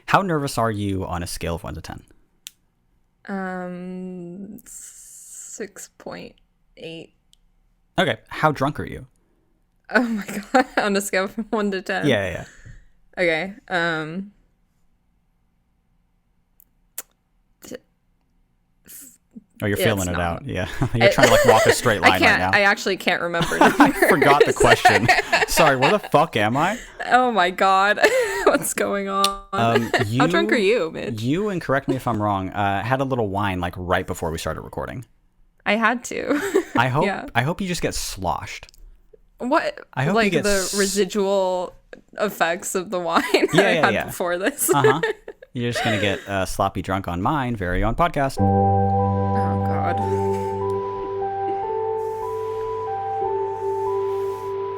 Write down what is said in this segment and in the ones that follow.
How nervous are you on a scale of 1 to 10? 6.8. Okay. How drunk are you? Oh my god! On a scale from 1 to 10. Yeah. Okay. Oh, you're feeling it out. Yeah. You're trying to like walk a straight line right now. I actually can't remember. I forgot the question. Sorry, where the fuck am I? Oh my god. What's going on? How drunk are you, Mitch? You, and correct me if I'm wrong, had a little wine like right before we started recording. I had to. I hope you just get sloshed. What? I hope like you get the residual effects of the wine I had before this. You're just gonna get sloppy drunk on mine very own podcast. Oh god.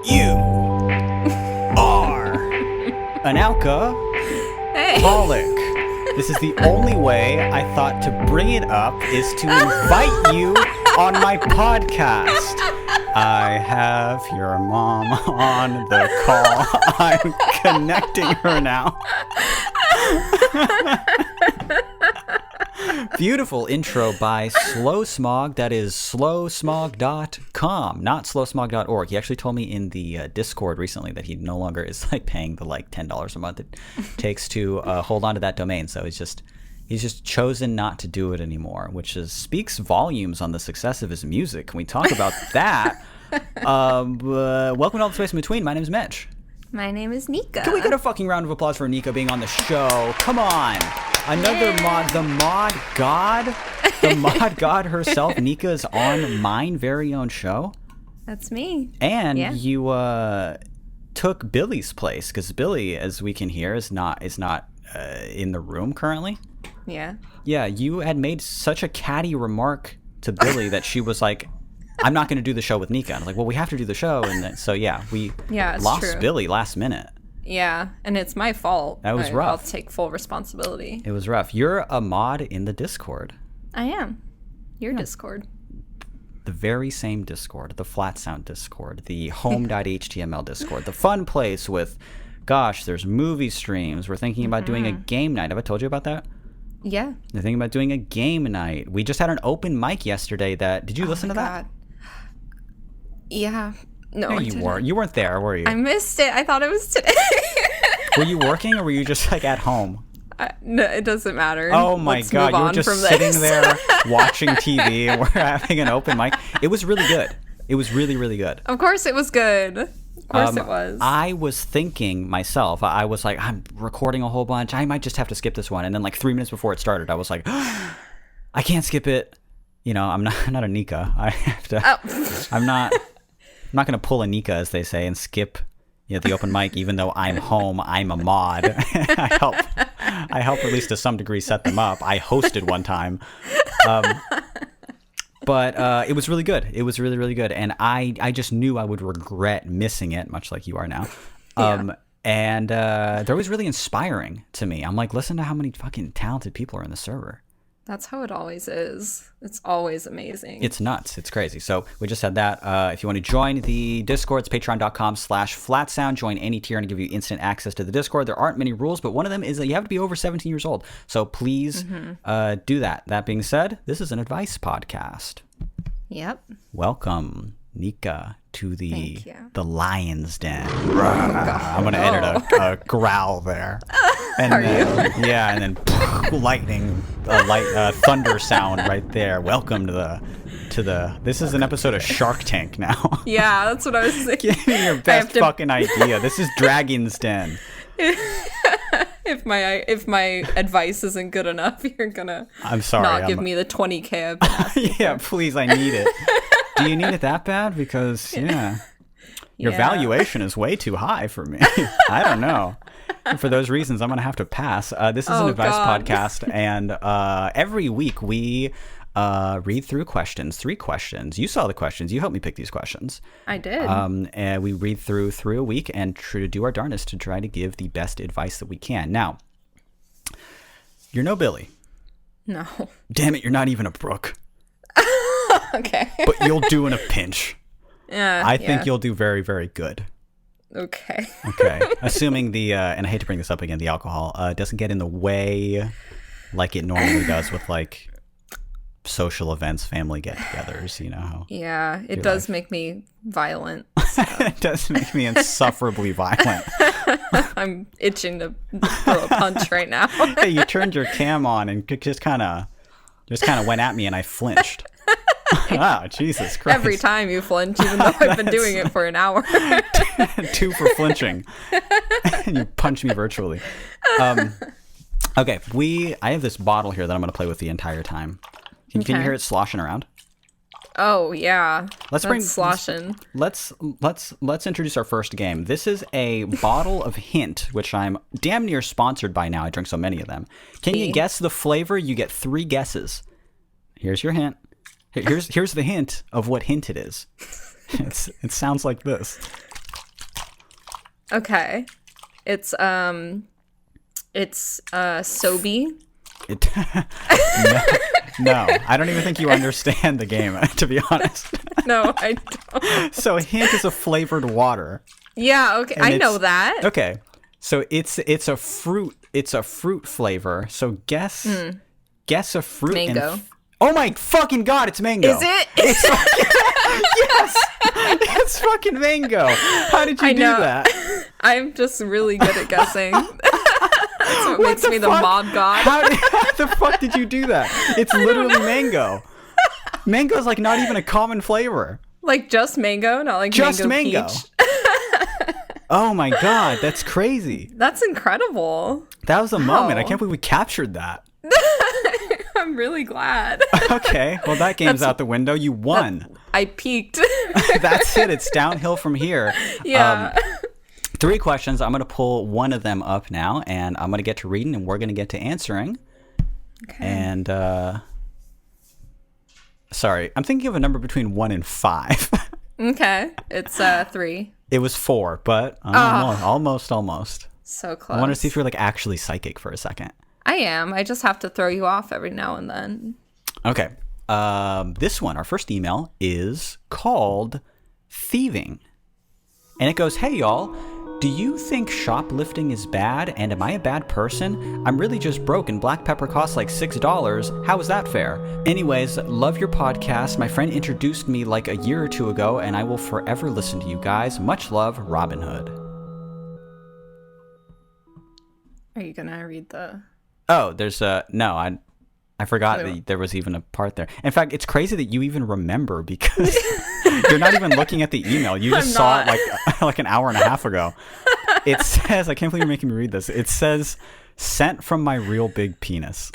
You are an alcoholic. This is the only way I thought to bring it up is to invite you on my podcast. I have your mom on the call. I'm connecting her now. Beautiful intro by Slow Smog. That is slowsmog.com, not slowsmog.org. He actually told me in the Discord recently that he no longer is like paying the like $10 a month it takes to hold on to that domain. So he's just chosen not to do it anymore, which speaks volumes on the success of his music. Can we talk about that? Welcome to All the Space in Between. My name is Mitch. My name is Nica. Can we get a fucking round of applause for Nica being on the show? Come on. Another mod, the mod god herself. Nica is on mine very own show. That's me. And you took Billy's place, because Billy, as we can hear, is not in the room currently. Yeah. Yeah, you had made such a catty remark to Billy that she was like, I'm not going to do the show with Nica. And I was like, well, we have to do the show. And then, so, we lost true. Billy last minute. Yeah, and it's my fault. That was rough. I'll take full responsibility. It was rough. You're a mod in the Discord. I am. Your Discord. The very same Discord. The Flat Sound Discord. The home.html Discord. The fun place with, gosh, there's movie streams. We're thinking about doing a game night. Have I told you about that? Yeah. They're thinking about doing a game night. We just had an open mic yesterday did you listen to that? Yeah. No, you weren't. You weren't there, were you? I missed it. I thought it was today. Were you working or were you just like at home? No, it doesn't matter. Oh my god, you were just sitting there watching TV and we're having an open mic. It was really good. It was really, really good. Of course it was good. Of course it was. I was thinking myself, I was like, I'm recording a whole bunch. I might just have to skip this one. And then like 3 minutes before it started, I was like, I can't skip it. You know, I'm not a Nica. I have to. Oh. I'm not going to pull a Nica, as they say, and skip the open mic, even though I'm home. I'm a mod. I help at least to some degree set them up. I hosted one time. But it was really good. It was really, really good. And I just knew I would regret missing it, much like you are now. And they're always really inspiring to me. I'm like, listen to how many fucking talented people are in the server. That's how it always is. It's always amazing. It's nuts. It's crazy. So we just had that. If you want to join the Discord, it's patreon.com/flatsound. Join any tier and give you instant access to the Discord. There aren't many rules, but one of them is that you have to be over 17 years old. So please do that. That being said, this is an advice podcast. Yep. Welcome, Nica, to the lion's den. Oh, I'm going to edit a growl there. And then, yeah, and then lightning, thunder sound right there. Welcome to the. This is an episode of Shark Tank now. Yeah, that's what I was thinking. Give me your best fucking idea. This is Dragon's Den. If my advice isn't good enough, you're gonna. I'm sorry. Not give me the 20K I've been asking yeah, please, I need it. Do you need it that bad? Because your valuation is way too high for me. I don't know. And for those reasons, I'm going to have to pass. This is an advice podcast, and every week we read through questions, 3 questions. You saw the questions. You helped me pick these questions. I did. And we read through a week and try to do our darndest to try to give the best advice that we can. Now, you're no Billy. No. Damn it, you're not even a Brooke. Okay. But you'll do in a pinch. Yeah. I think you'll do very, very good. Okay. Okay. Assuming and I hate to bring this up again, the alcohol doesn't get in the way like it normally does with like social events, family get-togethers, you know. Yeah, it does make me violent. So. It does make me insufferably violent. I'm itching to throw a punch right now. Hey, you turned your cam on and just kind of went at me and I flinched. Wow, Jesus Christ. Every time you flinch, even though I've been doing it for an hour. 2 for flinching. And you punch me virtually. Okay, I have this bottle here that I'm going to play with the entire time. Can you hear it sloshing around? Oh, yeah. Let's sloshing. Let's introduce our first game. This is a bottle of Hint, which I'm damn near sponsored by now. I drink so many of them. Can you guess the flavor? You get 3 guesses. Here's your hint. Here's the hint of what hint it is. It sounds like this. Okay. It's Sobe. No, I don't even think you understand the game, to be honest. No, I don't. So Hint is a flavored water. Yeah, okay. I know that. Okay. So it's a fruit flavor. So guess a fruit. Mango. Oh my fucking God, it's mango. Is it? Yes! It's fucking mango. How did you do that? I'm just really good at guessing. That's what makes me the mob god. How the fuck did you do that? It's literally mango. Mango is like not even a common flavor. Like just mango, not like just mango. Peach. Oh my God, that's crazy. That's incredible. That was a moment. I can't believe we captured that. I'm really glad. Okay, well that game's out the window. You won. I peaked. That's it. It's downhill from here. Yeah. 3 questions. I'm going to pull one of them up now, and I'm going to get to reading, and we're going to get to answering. Okay. And, sorry, I'm thinking of a number between 1 and 5. Okay. It's 3. It was 4, but almost. So close. I want to see if you're, like, actually psychic for a second. I am. I just have to throw you off every now and then. Okay. This one, our first email, is called Thieving. And it goes, "Hey, y'all. Do you think shoplifting is bad, and am I a bad person? I'm really just broke, and black pepper costs like $6. How is that fair? Anyways, love your podcast. My friend introduced me like a year or 2 ago, and I will forever listen to you guys. Much love, Robin Hood." Are you gonna read the... Oh, there's no, I forgot that there was even a part there. In fact, it's crazy that you even remember because you're not even looking at the email. You just saw it like an hour and a half ago. It says, I can't believe you're making me read this. It says, "Sent from my real big penis."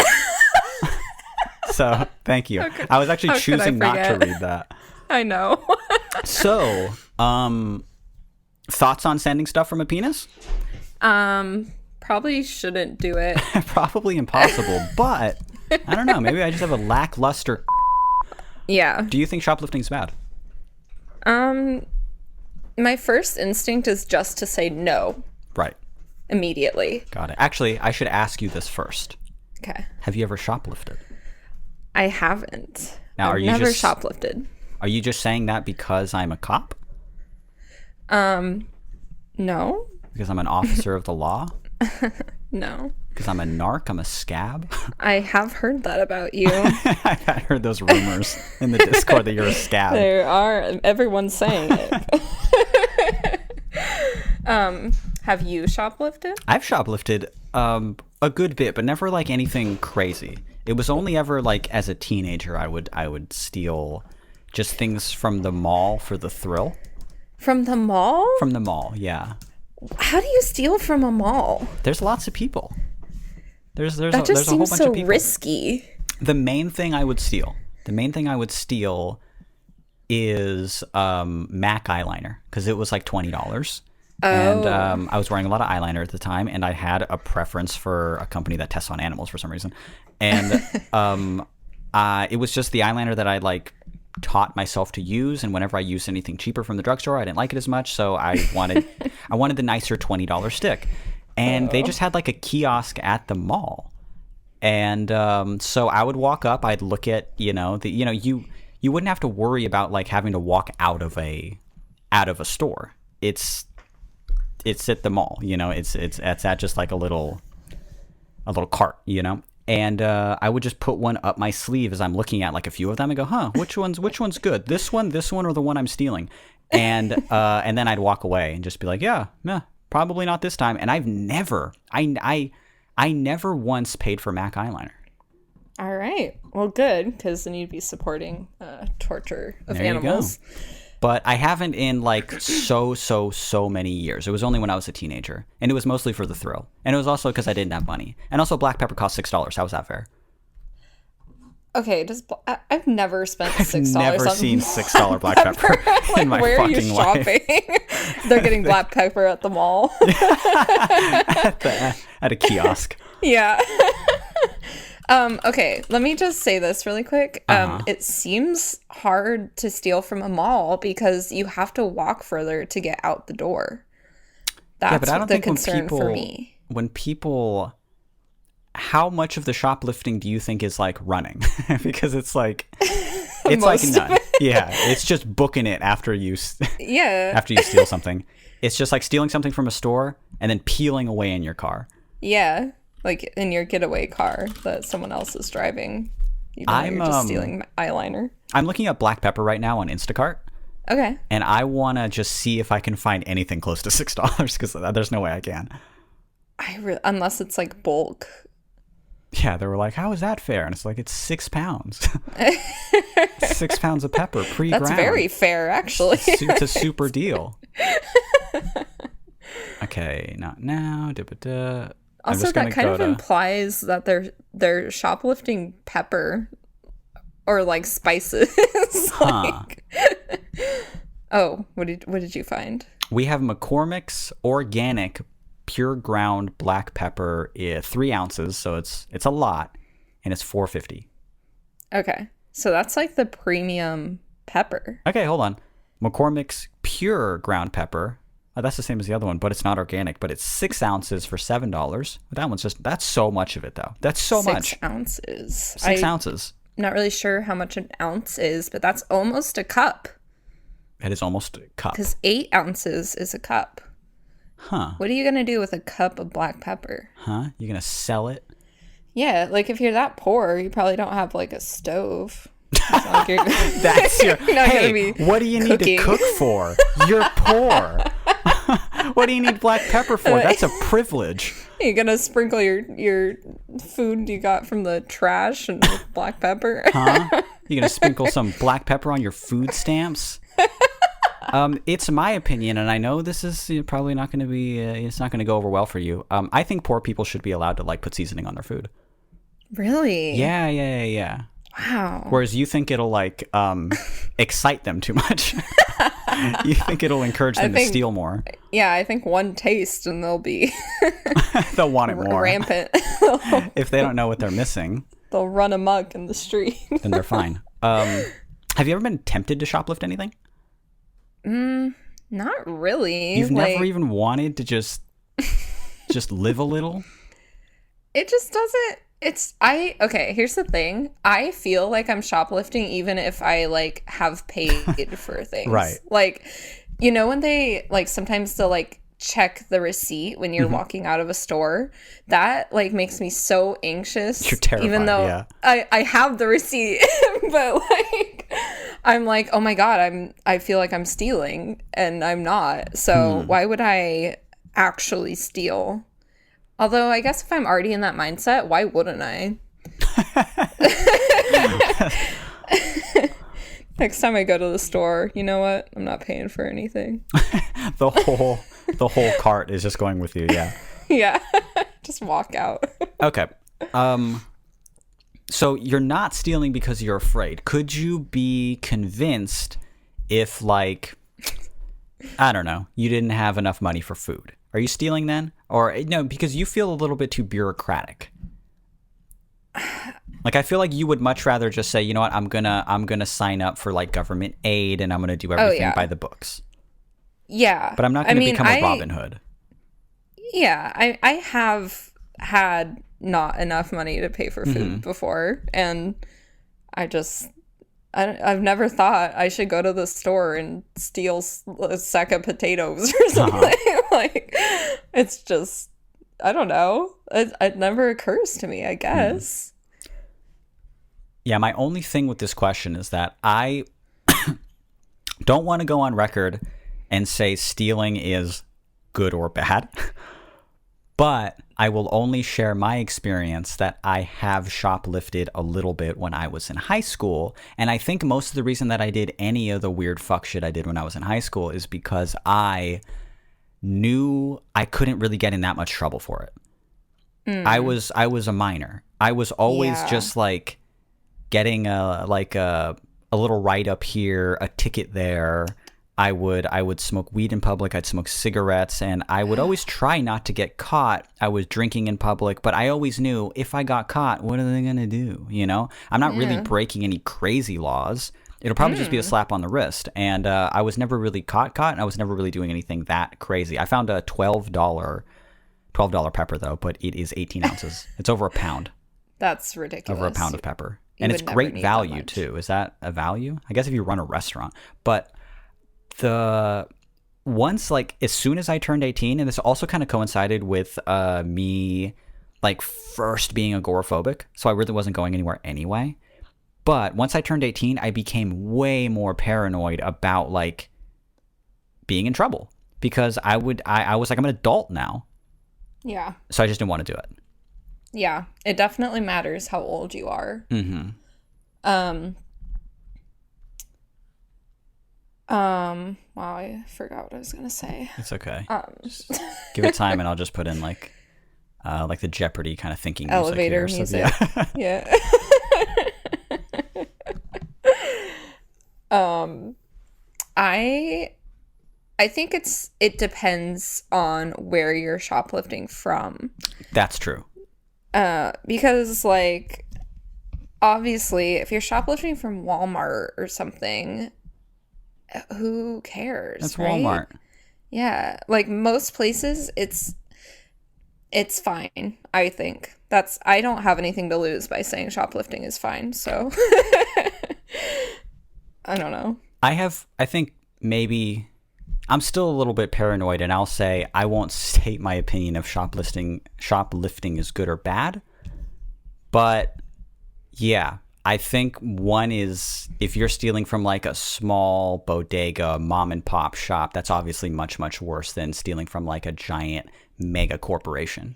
So, thank you. I was actually choosing not to read that. I know. So, thoughts on sending stuff from a penis? Probably shouldn't do it. Probably impossible, but I don't know. Maybe I just have a lackluster. Yeah. Do you think shoplifting is bad? My first instinct is just to say no. Right. Immediately. Got it. Actually, I should ask you this first. Okay. Have you ever shoplifted? I haven't. Now, I've never shoplifted. Are you just saying that because I'm a cop? No. Because I'm an officer of the law? No. Because I'm a narc? I'm a scab? I have heard that about you. I've heard those rumors in the Discord that you're a scab. There are. Everyone's saying it. Have you shoplifted? I've shoplifted a good bit, but never like anything crazy. It was only ever like as a teenager I would steal just things from the mall for the thrill. From the mall? From the mall, yeah. How do you steal from a mall? There's lots of people. There's a whole bunch seems of so people. Risky. The main thing I would steal is MAC eyeliner because it was like $20. Oh. And I was wearing a lot of eyeliner at the time, and I had a preference for a company that tests on animals for some reason. And it was just the eyeliner that I like taught myself to use, and whenever I used anything cheaper from the drugstore, I didn't like it as much, so I wanted the nicer $20 stick. And they just had like a kiosk at the mall. And so I would walk up, I'd look at, you wouldn't have to worry about like having to walk out of a store. It's it's at the mall, you know, it's at just like a little cart, you know. And I would just put one up my sleeve as I'm looking at like a few of them and go, which one's good? This one, or the one I'm stealing? And then I'd walk away and just be like, yeah, probably not this time. And I've never, I never once paid for MAC eyeliner. All right. Well, good, because then you'd be supporting torture of animals. You go. But I haven't in like so many years. It was only when I was a teenager. And it was mostly for the thrill. And it was also because I didn't have money. And also black pepper cost $6. How was that fair? Okay, I've never spent $6 I've never seen $6 black pepper in my where fucking life. Where are you shopping? They're getting black pepper at the mall. At a kiosk. Yeah. Okay, let me just say this really quick. It seems hard to steal from a mall because you have to walk further to get out the door. That's but I don't the think concern for me. When people, how much of the shoplifting do you think is like running? Because it's like like none. Yeah, it's just booking it after you after you steal something. It's just like stealing something from a store and then peeling away in your car. Yeah. Like in your getaway car that someone else is driving. Even though you're just stealing eyeliner. I'm looking at black pepper right now on Instacart. Okay. And I want to just see if I can find anything close to $6 because there's no way I can. Unless it's like bulk. Yeah, they were like, how is that fair? And it's like, it's 6 pounds. 6 pounds of pepper pre-ground. That's very fair, actually. It's a super deal. Okay, not now. Also, that kind of implies that they're shoplifting pepper or like spices. Oh, what did you find? We have McCormick's organic pure ground black pepper, 3 ounces, so it's a lot, and it's $4.50. Okay, so that's like the premium pepper. Okay, hold on. McCormick's pure ground pepper. That's the same as the other one, but it's not organic. But it's 6 ounces for $7. That one's that's so much of it, though. That's so much. 6 ounces. 6 ounces. Not really sure how much an ounce is, but that's almost a cup. It is almost a cup. Because 8 ounces is a cup. Huh. What are you going to do with a cup of black pepper? Huh? You going to sell it? Yeah, like if you're that poor, you probably don't have like a stove. That's your... Hey, what do you need to cook for? You're poor. What do you need black pepper for? That's a privilege. You're gonna sprinkle your food you got from the trash and with black pepper? Huh? You're gonna sprinkle some black pepper on your food stamps? It's my opinion, and I know this is probably not going to be. It's not going to go over well for you. I think poor people should be allowed to like put seasoning on their food. Really? Yeah. Wow. Whereas you think it'll like excite them too much. You think it'll encourage them to steal more. Yeah, I think one taste and they'll be they'll want it more. Rampant. If they don't know what they're missing, they'll run amok in the street. Then they're fine. Have you ever been tempted to shoplift anything? Not really. You've never even wanted to just live a little? It just doesn't. Okay, here's the thing. I feel like I'm shoplifting even if I like have paid for things. Right. Like, when they like sometimes they'll like check the receipt when you're walking out of a store. That like makes me so anxious. You're terrified, even though I have the receipt, but like I'm like, oh my God, I feel like I'm stealing and I'm not. So why would I actually steal? Although I guess if I'm already in that mindset, why wouldn't I? Next time I go to the store, you know what? I'm not paying for anything. The whole cart is just going with you, yeah. Yeah. Just walk out. Okay. So you're not stealing because you're afraid. Could you be convinced if like, I don't know, you didn't have enough money for food? Are you stealing then? Or no, because you feel a little bit too bureaucratic. Like I feel like you would much rather just say, you know what, I'm gonna sign up for like government aid and I'm gonna do everything by the books. Yeah. But I'm not gonna become a Robin Hood. Yeah. I have had not enough money to pay for food before, and I I've never thought I should go to the store and steal a sack of potatoes or something. Like, it's just, I don't know. It never occurs to me, I guess. Yeah, my only thing with this question is that I don't want to go on record and say stealing is good or bad. But I will only share my experience that I have shoplifted a little bit when I was in high school. And I think most of the reason that I did any of the weird fuck shit I did when I was in high school is because I knew I couldn't really get in that much trouble for it. I was a minor. I was always just like getting a little write up here, a ticket there. I would smoke weed in public. I'd smoke cigarettes, and I would always try not to get caught. I was drinking in public, but I always knew if I got caught, what are they going to do? You know, I'm not really breaking any crazy laws. It'll probably just be a slap on the wrist. And I was never really caught, and I was never really doing anything that crazy. I found a $12 pepper, though, but it is 18 ounces. It's over a pound. That's ridiculous. Over a pound of pepper. And it's great value, too. Is that a value? I guess if you run a restaurant. But as soon as I turned 18, and this also kind of coincided with me like first being agoraphobic, so I really wasn't going anywhere anyway. But once I turned 18, I became way more paranoid about like being in trouble because I was like, I'm an adult now. Yeah. So I just didn't want to do it. Yeah, it definitely matters how old you are. Mm-hmm. Wow, I forgot what I was gonna say. It's okay. Just give it time, and I'll just put in like the Jeopardy kind of thinking elevator music. So, yeah. I think it depends on where you're shoplifting from. That's true. Because like obviously, if you're shoplifting from Walmart or something, who cares? That's right? Walmart. Yeah, like most places, it's fine. I think I don't have anything to lose by saying shoplifting is fine. So I don't know. I think maybe I'm still a little bit paranoid, and I'll say I won't state my opinion of shoplifting is good or bad. But yeah, I think one is if you're stealing from like a small bodega, mom and pop shop, that's obviously much, much worse than stealing from like a giant mega corporation.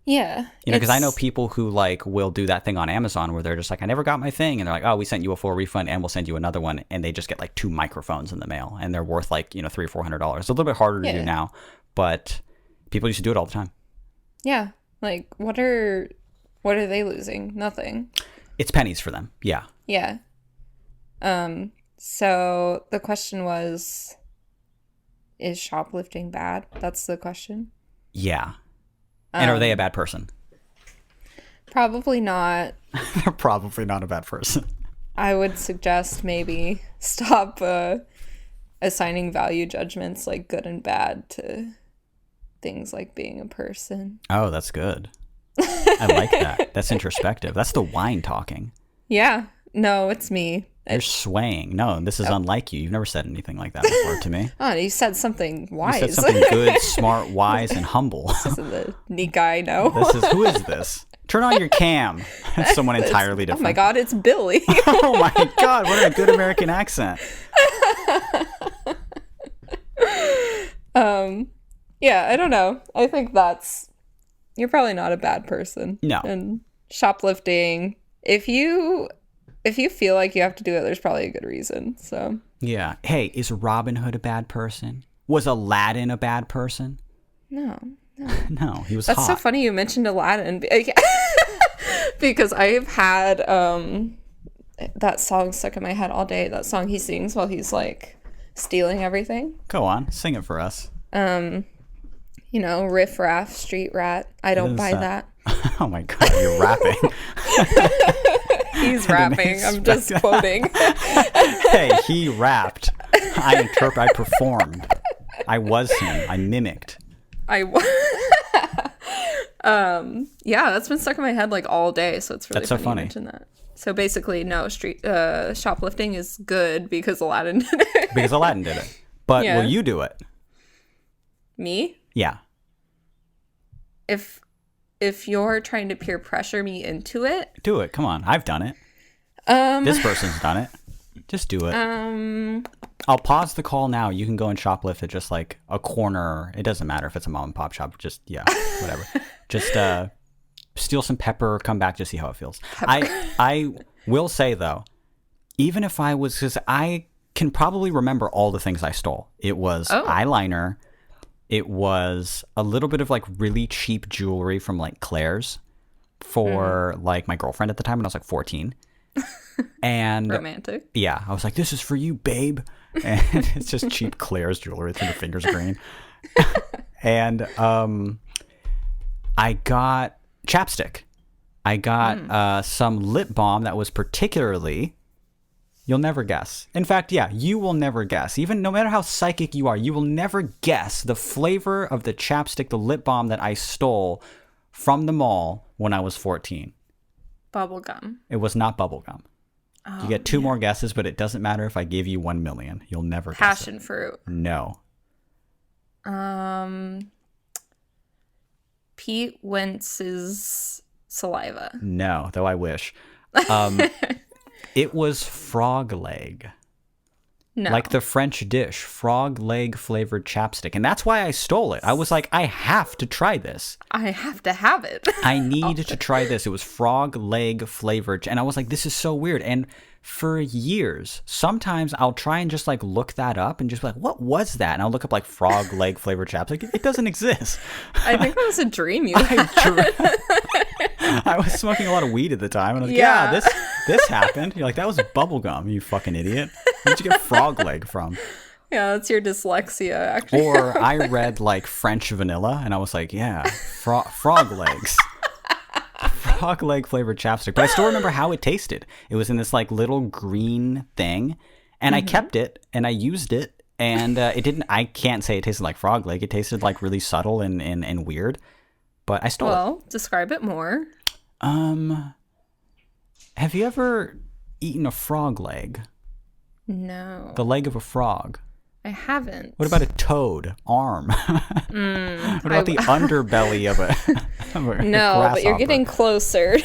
Yeah. You know, because I know people who like will do that thing on Amazon where they're just like, I never got my thing. And they're like, oh, we sent you a full refund and we'll send you another one. And they just get like 2 microphones in the mail and they're worth like, $300 or $400. It's a little bit harder to do now, but people used to do it all the time. Yeah. Like what are they losing? Nothing. It's pennies for them. Yeah. Yeah. So the question was, is shoplifting bad? That's the question. Yeah. And are they a bad person? Probably not. They're probably not a bad person. I would suggest maybe stop assigning value judgments like good and bad to things like being a person. Oh, that's good. I like that. That's introspective. That's the wine talking. Yeah. No, it's me. You're swaying. No, this is unlike you. You've never said anything like that before to me. Oh, you said something wise. You said something good, smart, wise, and humble. This is the nica I know. Who is this? Turn on your cam. It's someone entirely different. Oh my God, it's Billy. Oh my God, what a good American accent. Yeah, I don't know. I think you're probably not a bad person. No. And shoplifting, if you feel like you have to do it, there's probably a good reason. So yeah. Hey, is Robin Hood a bad person? Was Aladdin a bad person? No. No, he was That's hot. so funny you mentioned Aladdin. Because I've had that song stuck in my head all day. That song he sings while he's like stealing everything. Go on, sing it for us. Riff raff, street rat. I don't buy that. Oh my God, you're rapping. He's rapping. I'm just quoting. Hey, he rapped. I performed. I was him. I mimicked. Yeah, that's been stuck in my head like all day, so it's really that's so funny. You mention that. So basically, no, shoplifting is good because Aladdin did it. Because Aladdin did it. But Yeah. will you do it? Me? Yeah. If you're trying to peer pressure me into it, Do it. Come on. I've done it. This person's done it. Just do it. I'll pause the call now. You can go and shoplift at just like a corner. It doesn't matter if it's a mom and pop shop. Just, yeah, whatever. Just steal some pepper, come back to see how it feels. I will say, though, even if I was, because I can probably remember all the things I stole. It was eyeliner. It was a little bit of like really cheap jewelry from like Claire's for like my girlfriend at the time when I was like 14. And romantic. Yeah, I was like, this is for you, babe. And it's just cheap Claire's jewelry till your fingers green. And I got chapstick. I got some lip balm that was particularly, you'll never guess. In fact, yeah, you will never guess. Even no matter how psychic you are, you will never guess the flavor of the chapstick, the lip balm that I stole from the mall when I was 14. Bubblegum. It was not bubblegum. You get two more guesses, but it doesn't matter if I give you 1 million. You'll never guess it. Passion fruit. No. Pete Wentz's saliva. No, though I wish. It was frog leg. No. Like the French dish, frog leg flavored chapstick. And that's why I stole it. I was like, I have to try this. I have to have it. I need to try this. It was frog leg flavored. And I was like, this is so weird. And for years, sometimes I'll try and just like look that up and just be like, what was that? And I'll look up like frog leg flavored chapstick. It doesn't exist. I think that was a dream you had. I was smoking a lot of weed at the time. And I was like, this happened. You're like, that was bubblegum, you fucking idiot. Where'd you get frog leg from? Yeah, that's your dyslexia, actually. Or I read like French vanilla and I was like, yeah, frog legs. Frog leg flavored chapstick. But I still remember how it tasted. It was in this like little green thing. And I kept it and I used it. And it didn't, I can't say it tasted like frog leg. It tasted like really subtle and weird. But I stole it. Well, describe it more. Have you ever eaten a frog leg? No. The leg of a frog. I haven't. What about a toad arm? What about the underbelly of a No, but you're getting closer.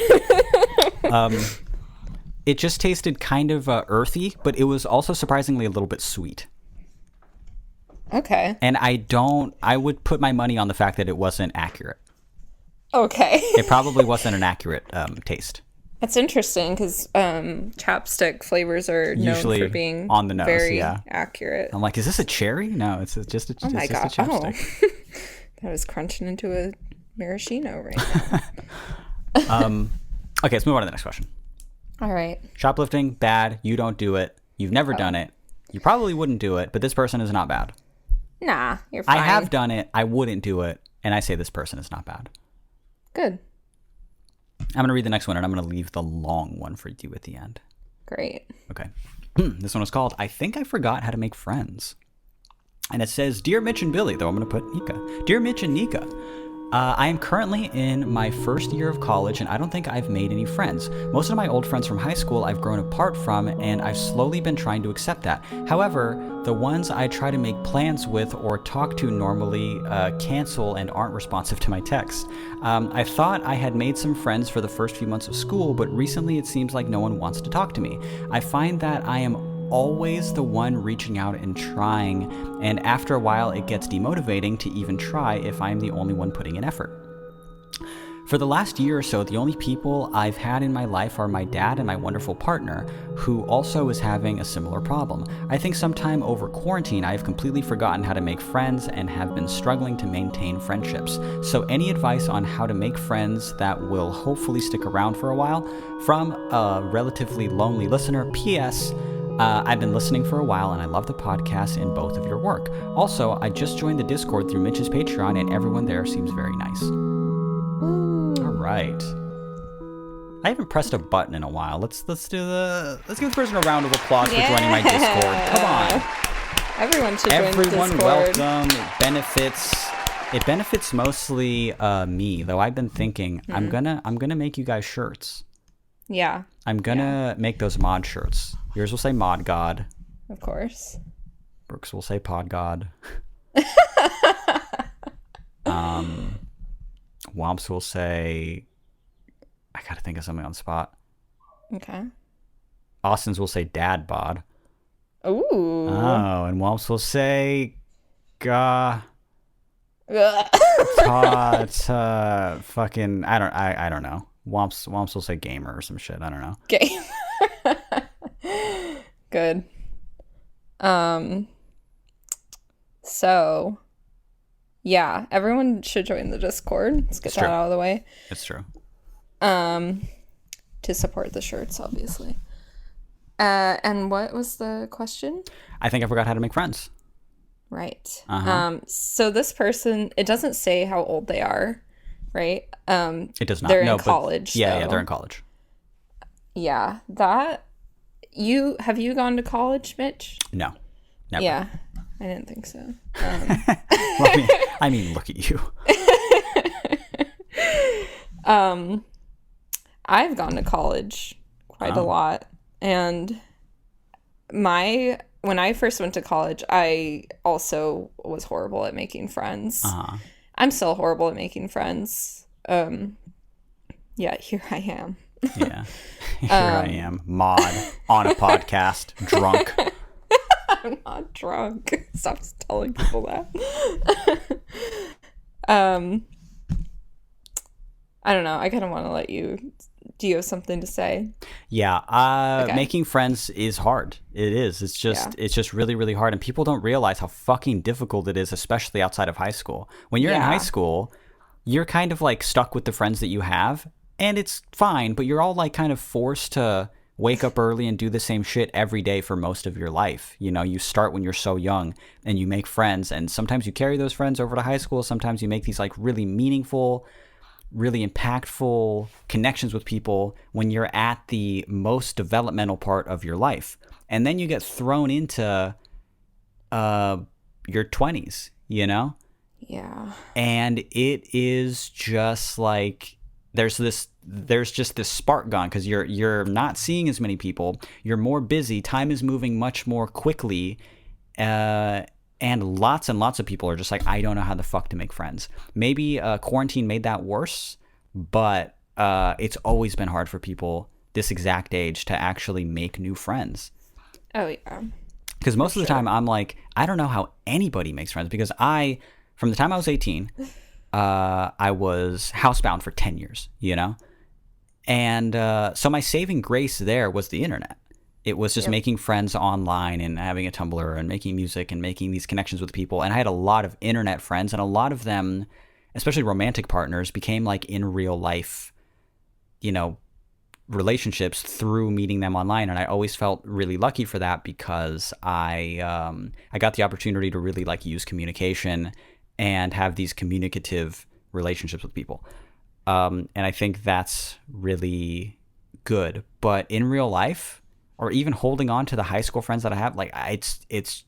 It just tasted kind of earthy, but it was also surprisingly a little bit sweet. Okay. And I would put my money on the fact that it wasn't accurate. Okay. It probably wasn't an accurate taste. That's interesting because chapstick flavors are Usually known for being on the nose, very accurate. I'm like, is this a cherry? No, it's just a chapstick. I was crunching into a maraschino right now. Okay, let's move on to the next question. All right. Shoplifting, bad. You don't do it. You've never done it. You probably wouldn't do it, but this person is not bad. Nah, you're fine. I have done it. I wouldn't do it. And I say this person is not bad. Good. I'm going to read the next one, and I'm going to leave the long one for you at the end. Great. Okay. This one is called, I Think I Forgot How to Make Friends. And it says, Dear Mitch and Billy, though I'm going to put Nika. Dear Mitch and Nika, I am currently in my first year of college, and I don't think I've made any friends. Most of my old friends from high school I've grown apart from, and I've slowly been trying to accept that. However, the ones I try to make plans with or talk to normally cancel and aren't responsive to my text. I thought I had made some friends for the first few months of school, but recently it seems like no one wants to talk to me. I find that I am always the one reaching out and trying, and after a while it gets demotivating to even try if I'm the only one putting in effort. For the last year or so, the only people I've had in my life are my dad and my wonderful partner, who also is having a similar problem. I think sometime over quarantine, I have completely forgotten how to make friends and have been struggling to maintain friendships. So any advice on how to make friends that will hopefully stick around for a while? From a relatively lonely listener, P.S. I've been listening for a while and I love the podcast and both of your work. Also, I just joined the Discord through Mitch's Patreon and everyone there seems very nice. All right. I haven't pressed a button in a while. Let's give the person a round of applause for joining my Discord. Come on. Everyone should join the Discord. Everyone welcome. It benefits mostly me, though I've been thinking I'm gonna make you guys shirts. Yeah. I'm gonna make those mod shirts. Yours will say Mod God. Of course. Brooks will say Pod God. Womps will say, I gotta think of something on the spot. Okay. Austin's will say Dad Bod. Ooh. Oh, and Womps will say fucking I don't know. Womps will say gamer or some shit. I don't know. Game. Good. So yeah, everyone should join the Discord. Let's get that out of the way. It's true. To support the shirts, obviously. And what was the question? I think I forgot how to make friends. Right. Uh-huh. So this person, it doesn't say how old they are, right? It does not. They're in college. Yeah, they're in college. Yeah, have you gone to college, Mitch? No, never. Yeah, I didn't think so. I mean, look at you. I've gone to college quite a lot, and when I first went to college, I also was horrible at making friends. Uh-huh. I'm still horrible at making friends. Yeah, here I am. Yeah, here I am, mod on a podcast, drunk. I'm not drunk. Stop telling people that. I don't know. I kind of want to let you. Do you have something to say? Yeah. Okay. Making friends is hard. It is. It's just really, really hard. And people don't realize how fucking difficult it is, especially outside of high school. When you're in high school, you're kind of like stuck with the friends that you have, and it's fine, but you're all like kind of forced to wake up early and do the same shit every day for most of your life. You know, you start when you're so young and you make friends, and sometimes you carry those friends over to high school. Sometimes you make these like really meaningful, really impactful connections with people when you're at the most developmental part of your life. And then you get thrown into your 20s, you know? Yeah. And it is just like there's just this spark gone because you're not seeing as many people. You're more busy. Time is moving much more quickly. And lots of people are just like, I don't know how the fuck to make friends. Maybe quarantine made that worse, but it's always been hard for people this exact age to actually make new friends. Oh, yeah. Because most of the time I'm like, I don't know how anybody makes friends because from the time I was 18, I was housebound for 10 years, you know? And so my saving grace there was the internet. It was just making friends online and having a Tumblr and making music and making these connections with people. And I had a lot of internet friends, and a lot of them, especially romantic partners, became like in real life, you know, relationships through meeting them online. And I always felt really lucky for that because I got the opportunity to really like use communication and have these communicative relationships with people. And I think that's really good. But in real life, or even holding on to the high school friends that I have, like it's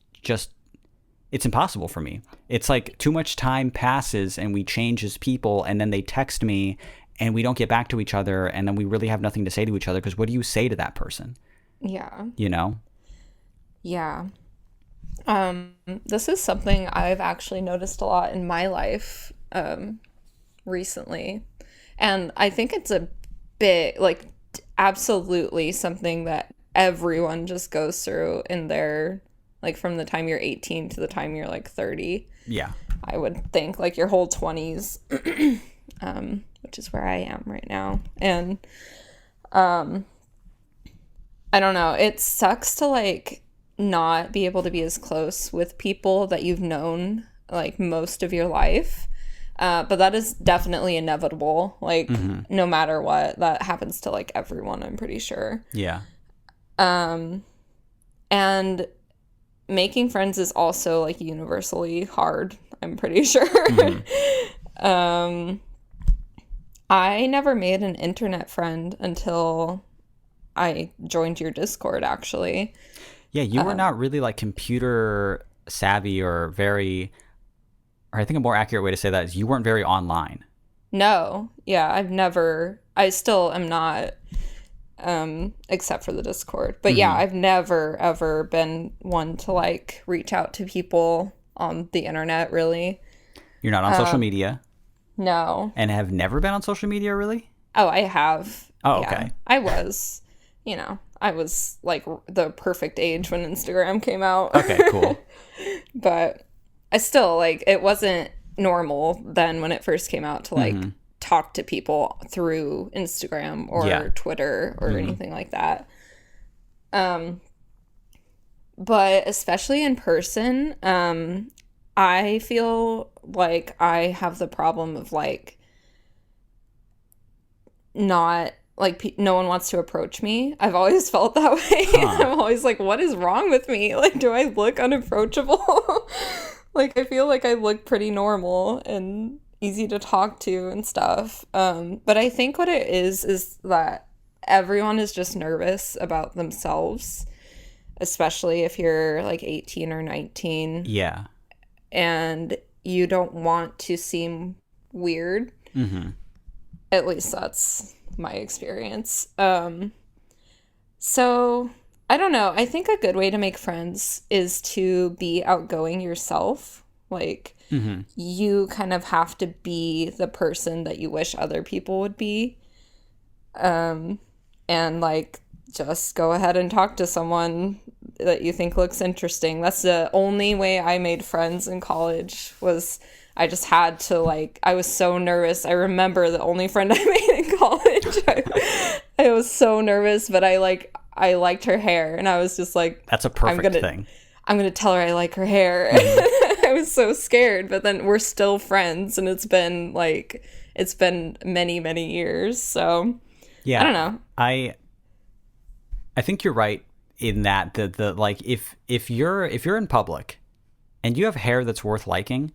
impossible for me. It's like too much time passes and we change as people, and then they text me and we don't get back to each other, and then we really have nothing to say to each other because what do you say to that person? Yeah. You know? Yeah. This is something I've actually noticed a lot in my life recently. And I think it's a bit like absolutely something that everyone just goes through in their, like, from the time you're 18 to the time you're like 30. Yeah. I would think like your whole 20s, which is where I am right now. And I don't know, it sucks to like not be able to be as close with people that you've known like most of your life. But that is definitely inevitable. Like, no matter what, that happens to like everyone, I'm pretty sure. Yeah. And making friends is also like universally hard, I'm pretty sure. I never made an internet friend until I joined your Discord, actually. Yeah, you were not really like computer savvy or I think a more accurate way to say that is you weren't very online. No. Yeah, I still am not except for the Discord. But yeah, I've never ever been one to like reach out to people on the internet, really. You're not on social media? No. And have never been on social media, really? Oh, I have. Oh, yeah. okay. I was, I was like the perfect age when Instagram came out. Okay, cool. But I still, like, it wasn't normal then when it first came out to like talk to people through Instagram or Twitter or anything like that. But especially in person, I feel like I have the problem of like not like no one wants to approach me. I've always felt that way. I'm always like, what is wrong with me? Like, do I look unapproachable? Like, I feel like I look pretty normal and easy to talk to and stuff. But I think what it is that everyone is just nervous about themselves, especially if you're like 18 or 19. Yeah. And you don't want to seem weird. At least that's my experience. So I don't know. I think a good way to make friends is to be outgoing yourself. Like, you kind of have to be the person that you wish other people would be. And, like, just go ahead and talk to someone that you think looks interesting. That's the only way I made friends in college was I just had to, like, I was so nervous. I remember the only friend I made in college. I was so nervous, but I liked her hair, and I was just like, that's a perfect thing. I'm going to tell her I like her hair. I was so scared, but then we're still friends, and it's been many, many years. So yeah, I don't know. I think you're right in that the like if you're in public and you have hair that's worth liking,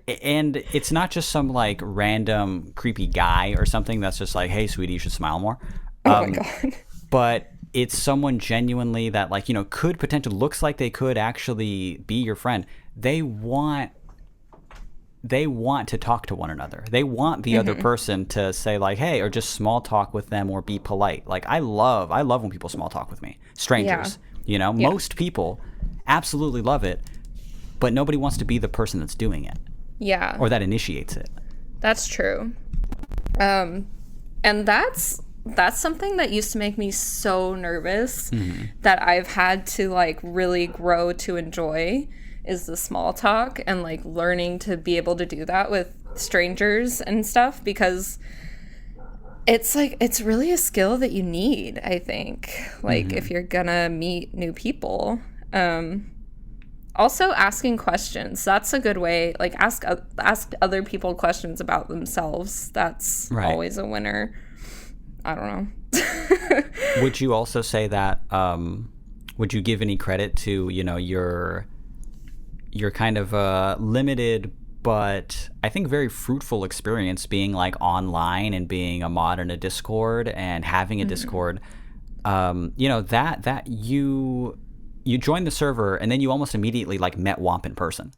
and it's not just some like random creepy guy or something that's just like, hey sweetie, you should smile more. Oh my God. But it's someone genuinely that, like, could potentially, looks like they could actually be your friend. They want to talk to one another. They want the other person to say like, hey, or just small talk with them or be polite. Like, I love when people small talk with me. Strangers, most people absolutely love it, but nobody wants to be the person that's doing it. Yeah. Or that initiates it. That's true. And that's something that used to make me so nervous that I've had to like really grow to enjoy is the small talk and like learning to be able to do that with strangers and stuff, because it's like, it's really a skill that you need, I think, like if you're gonna meet new people. Also asking questions, that's a good way, like ask other people questions about themselves. That's always a winner. I don't know. Would you also say that, would you give any credit to, your kind of limited but I think very fruitful experience being like online and being a mod in a Discord and having a Discord, that you joined the server and then you almost immediately like met Womp in person.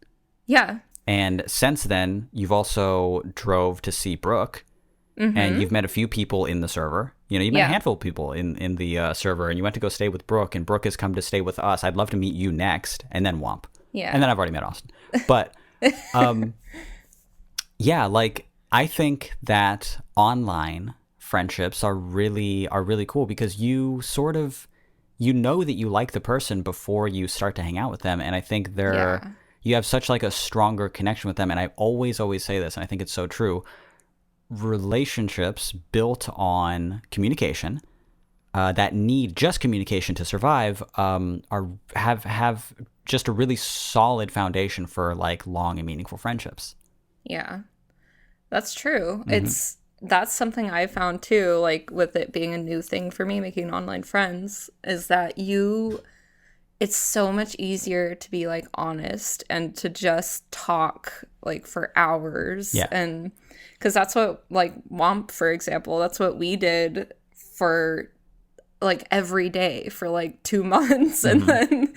Yeah. And since then, you've also drove to see Brooke. And you've met a few people in the server. You met a handful of people in the server, and you went to go stay with Brooke, and Brooke has come to stay with us. I'd love to meet you next, and then Womp. Yeah. And then I've already met Austin. But, yeah, like, I think that online friendships are really cool because you sort of, that you like the person before you start to hang out with them. And I think you have such like a stronger connection with them. And I always say this, and I think it's so true. Relationships built on communication that need just communication to survive have just a really solid foundation for like long and meaningful friendships. Yeah, that's true. That's something I found too, like with it being a new thing for me, making online friends, is that it's so much easier to be like honest and to just talk like for hours. Yeah. And because that's what, like Womp, for example, that's what we did for like every day for like 2 months. And then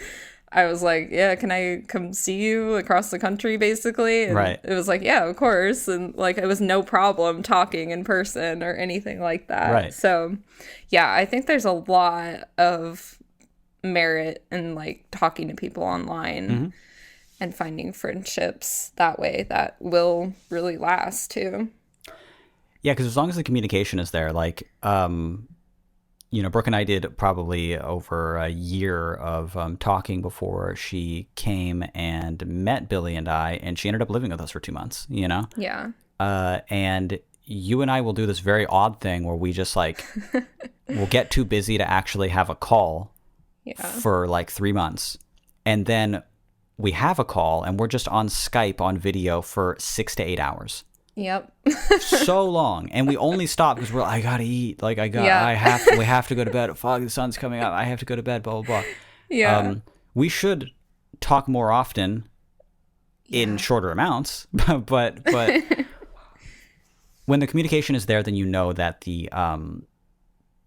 I was like, yeah, can I come see you across the country, basically? And Right. it was like, yeah, of course. And like, it was no problem talking in person or anything like that. Right. So, yeah, I think there's a lot of merit in like talking to people online and finding friendships that way that will really last too. Yeah, because as long as the communication is there, like, Brooke and I did probably over a year of talking before she came and met Billy and I, and she ended up living with us for 2 months, Yeah. And you and I will do this very odd thing where we just like, we'll get too busy to actually have a call for like 3 months. And then we have a call and we're just on Skype on video for 6 to 8 hours. Yep. So long, and we only stop because I gotta eat. Like we have to go to bed. Fuck, the sun's coming up. I have to go to bed. Blah blah blah. Yeah. We should talk more often in shorter amounts, but when the communication is there, then you know that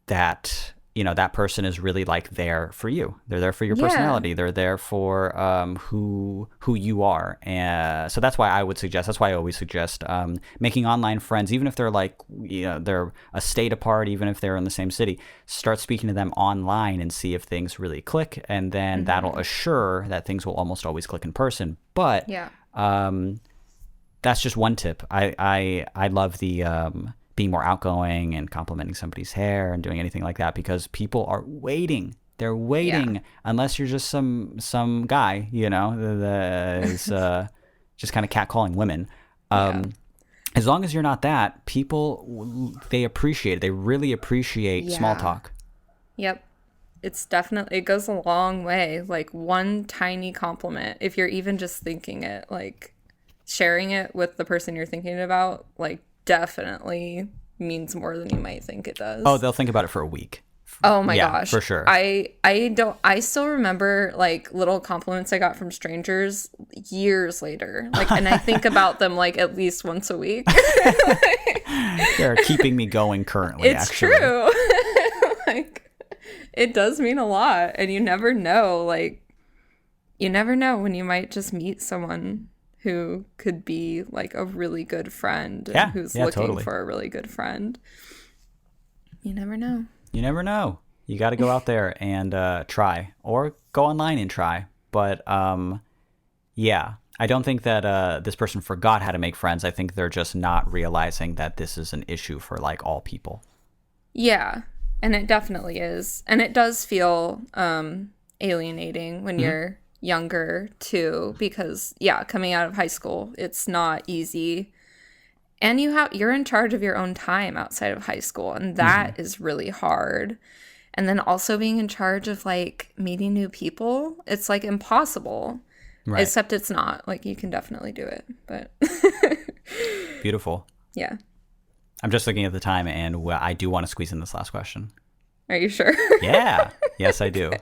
that person is really like there for you. They're there for your personality. They're there for who you are. And so that's why I always suggest making online friends, even if they're like, they're a state apart, even if they're in the same city. Start speaking to them online and see if things really click, and then that'll assure that things will almost always click in person. But that's just one tip. I love the being more outgoing and complimenting somebody's hair and doing anything like that, because people are waiting. They're waiting unless you're just some guy, that is just kind of catcalling women. As long as you're not that, people, they appreciate it. They really appreciate small talk. Yep. It goes a long way. Like one tiny compliment, if you're even just thinking it, like sharing it with the person you're thinking about, like, definitely means more than you might think it does. Oh, they'll think about it for a week. Oh my gosh. For sure. I still remember like little compliments I got from strangers years later. Like, and I think about them like at least once a week. They're keeping me going currently. It's true. Like, it does mean a lot, and you never know when you might just meet someone who could be like a really good friend, and who's looking for a really good friend. You never know. You got to go out there and try, or go online and try. But I don't think that this person forgot how to make friends. I think they're just not realizing that this is an issue for like all people. Yeah, and it definitely is. And it does feel alienating when you're younger too, because coming out of high school, it's not easy, and you're in charge of your own time outside of high school, and that is really hard. And then also being in charge of like meeting new people, it's like impossible. Right. Except it's not. Like, you can definitely do it, but beautiful. Yeah. I'm just looking at the time, and I do want to squeeze in this last question. Are you sure? Yeah. Yes, I do. Okay.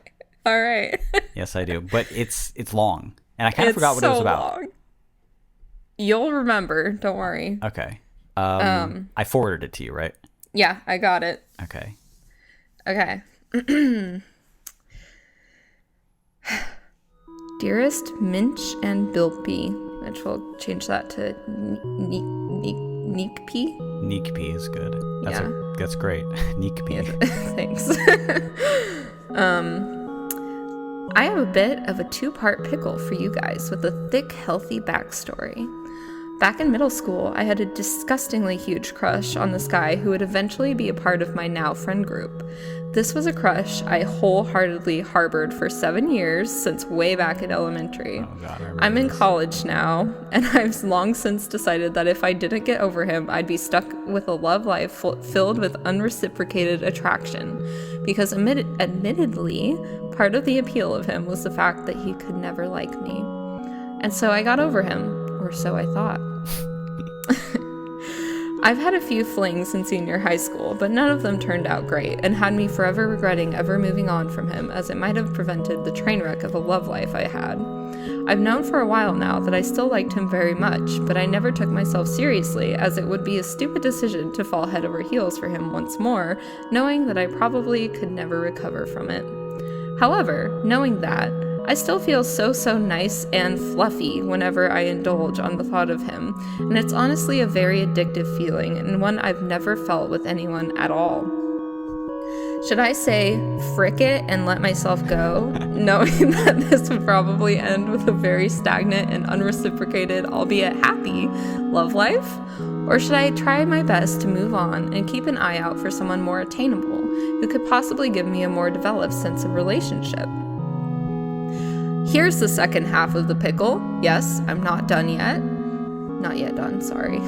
All right. Yes, I do. But it's long, and I kind of forgot what it was about. Long. You'll remember. Don't worry. Okay. I forwarded it to you, right? Yeah, I got it. Okay. Dearest Minch and Bilpy, which we'll change that to Neekpy. Neekpy is good. That's great. Neekpy. Yeah, thanks. I have a bit of a 2-part pickle for you guys with a thick, healthy backstory. Back in middle school, I had a disgustingly huge crush on this guy who would eventually be a part of my now friend group. This was a crush I wholeheartedly harbored for 7 years, since way back in elementary. Oh God, I'm in college now, and I've long since decided that if I didn't get over him, I'd be stuck with a love life filled with unreciprocated attraction. Because admittedly, part of the appeal of him was the fact that he could never like me. And so I got over him, or so I thought. I've had a few flings in senior high school, but none of them turned out great, and had me forever regretting ever moving on from him, as it might have prevented the train wreck of a love life I had. I've known for a while now that I still liked him very much, but I never took myself seriously, as it would be a stupid decision to fall head over heels for him once more, knowing that I probably could never recover from it. However, knowing that, I still feel so nice and fluffy whenever I indulge on the thought of him, and it's honestly a very addictive feeling and one I've never felt with anyone at all. Should I say, frick it and let myself go, knowing that this would probably end with a very stagnant and unreciprocated, albeit happy, love life? Or should I try my best to move on and keep an eye out for someone more attainable, who could possibly give me a more developed sense of relationship? Here's the second half of the pickle. Yes, I'm not done yet. Not yet done, sorry.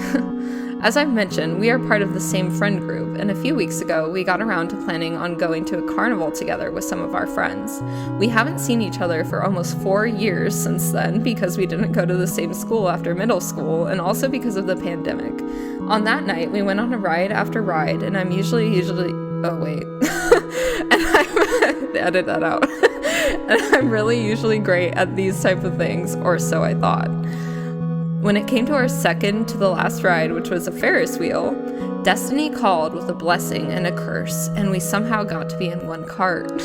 As I've mentioned, we are part of the same friend group, and a few weeks ago, we got around to planning on going to a carnival together with some of our friends. We haven't seen each other for almost 4 years since then because we didn't go to the same school after middle school, and also because of the pandemic. On that night, we went on a ride after ride, and I'm usually, oh wait, and I'm, edit that out. And I'm really usually great at these type of things, or so I thought. When it came to our second to the last ride, which was a Ferris wheel, destiny called with a blessing and a curse, and we somehow got to be in one cart.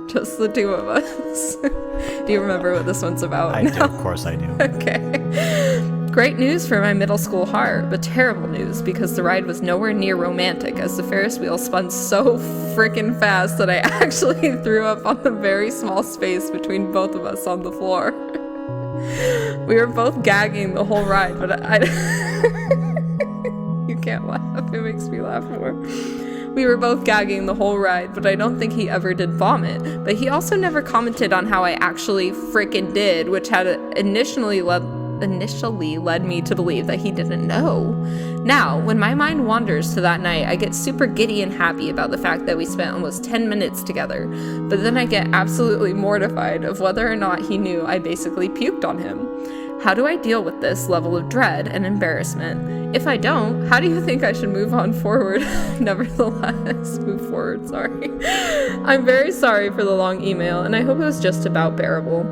Just the two of us. Do you remember what this one's about? I do, of course I do. Okay. Great news for my middle school heart, but terrible news because the ride was nowhere near romantic as the Ferris wheel spun so freaking fast that I actually threw up on the very small space between both of us on the floor. We were both gagging the whole ride, but I you can't laugh, it makes me laugh more. We were both gagging the whole ride, but I don't think he ever did vomit. But he also never commented on how I actually frickin' did, which had initially led me to believe that he didn't know. Now, when my mind wanders to that night, I get super giddy and happy about the fact that we spent almost 10 minutes together, but then I get absolutely mortified of whether or not he knew I basically puked on him. How do I deal with this level of dread and embarrassment? If I don't, how do you think I should move on forward? Nevertheless, move forward, sorry. I'm very sorry for the long email, and I hope it was just about bearable.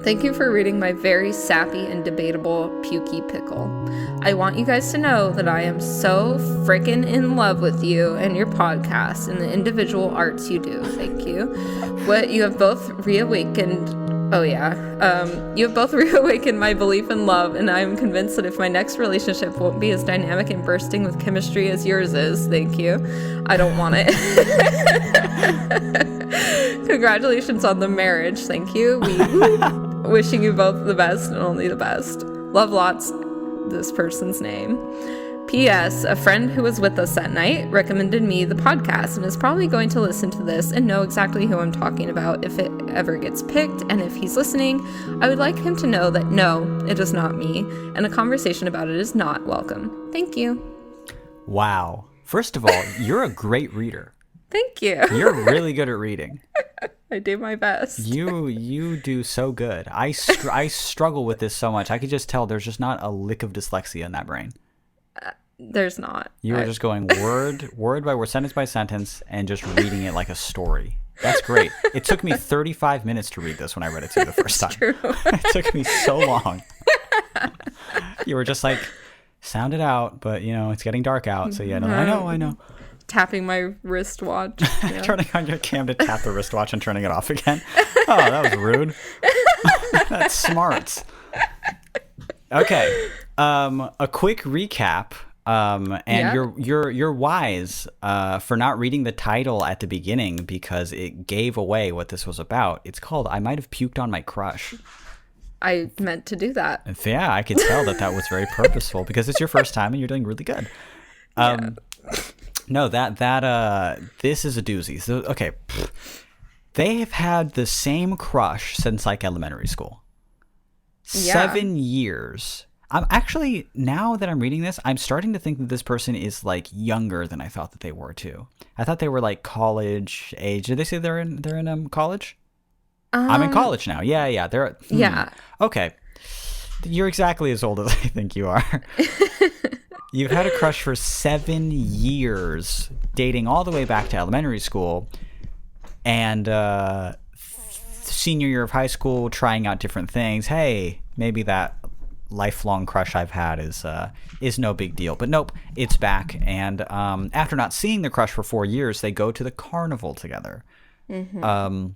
Thank you for reading my very sappy and debatable pukey pickle. I want you guys to know that I am so frickin' in love with you and your podcast and the individual arts you do. Thank you. You have both reawakened my belief in love, and I am convinced that if my next relationship won't be as dynamic and bursting with chemistry as yours is, thank you. I don't want it. Congratulations on the marriage. Thank you. Wishing you both the best and only the best. Love lots. This person's name. P.S. A friend who was with us that night recommended me the podcast and is probably going to listen to this and know exactly who I'm talking about if it ever gets picked, and if he's listening, I would like him to know that no, it is not me, and a conversation about it is not welcome. Thank you. Wow. First of all, you're a great reader. Thank you. You're really good at reading. I do my best. You do so good. I struggle with this so much. I could just tell there's just not a lick of dyslexia in that brain. There's not. You were just going word by word, sentence by sentence, and just reading it like a story. That's great. It took me 35 minutes to read this when I read it to you the first time. True. It took me so long. You were just like, sound it out, but it's getting dark out, so yeah, no, I know. Tapping my wristwatch. Yeah. Turning on your cam to tap the wristwatch and turning it off again. Oh, that was rude. That's smart. Okay. A quick recap. You're wise for not reading the title at the beginning because it gave away what this was about. It's called I Might Have Puked on My Crush. I meant to do that. Yeah, I could tell that was very purposeful because it's your first time and you're doing really good. Yeah. No, this is a doozy. So, okay. They have had the same crush since like elementary school. Yeah. 7 years. I'm actually, now that I'm reading this, I'm starting to think that this person is like younger than I thought that they were too. I thought they were like college age. Did they say they're in college? I'm in college now. Yeah. Yeah. Okay. You're exactly as old as I think you are. You've had a crush for 7 years, dating all the way back to elementary school, and senior year of high school, trying out different things. Hey, maybe that lifelong crush I've had is no big deal. But nope, it's back. And after not seeing the crush for 4 years, they go to the carnival together. Mm-hmm.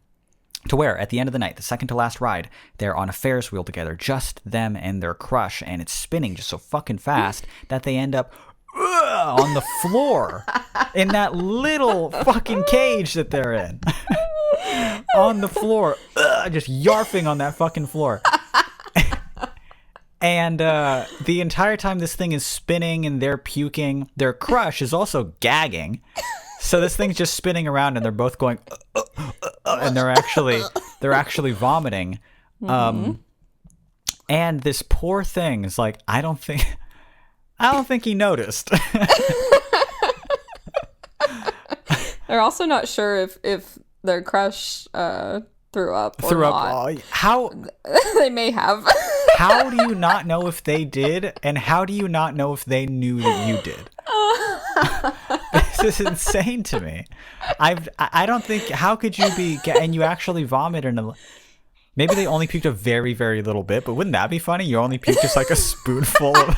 To where, at the end of the night, the second to last ride, they're on a Ferris wheel together, just them and their crush, and it's spinning just so fucking fast that they end up on the floor in that little fucking cage that they're in. On the floor, just yarfing on that fucking floor. And the entire time this thing is spinning and they're puking, their crush is also gagging. So this thing's just spinning around and they're both going, and they're actually vomiting. And this poor thing is like, I don't think he noticed. They're also not sure if their crush threw up or not. How they may have. How do you not know if they did, and how do you not know if they knew that you did? This is insane to me. I don't think, how could you be, and you actually vomit maybe they only puked a very, very little bit, but wouldn't that be funny? You only puked just like a spoonful of,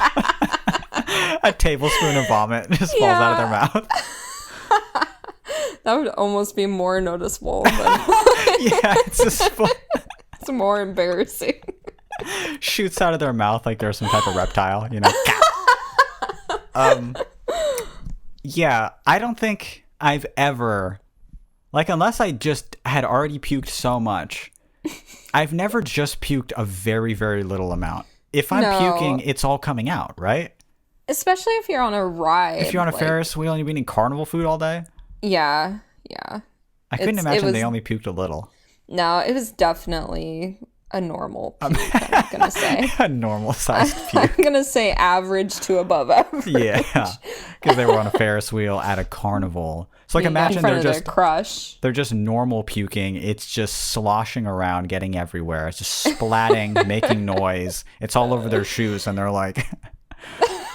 a tablespoon of vomit just falls out of their mouth. That would almost be more noticeable than it's more embarrassing. Shoots out of their mouth like they're some type of reptile, you know. Yeah, I don't think I've ever, like, unless I just had already puked so much, I've never just puked a very, very little amount. If I'm puking, it's all coming out, right? Especially if you're on a ride. If you're on a Ferris wheel and you've been eating carnival food all day? Yeah. I couldn't imagine they only puked a little. No, it was definitely a normal puke, I'm going to say. A normal-sized puke. I'm going to say average to above average. Yeah, because they were on a Ferris wheel at a carnival. So, like, imagine they're just normal puking. It's just sloshing around, getting everywhere. It's just splatting, making noise. It's all over their shoes, and they're like,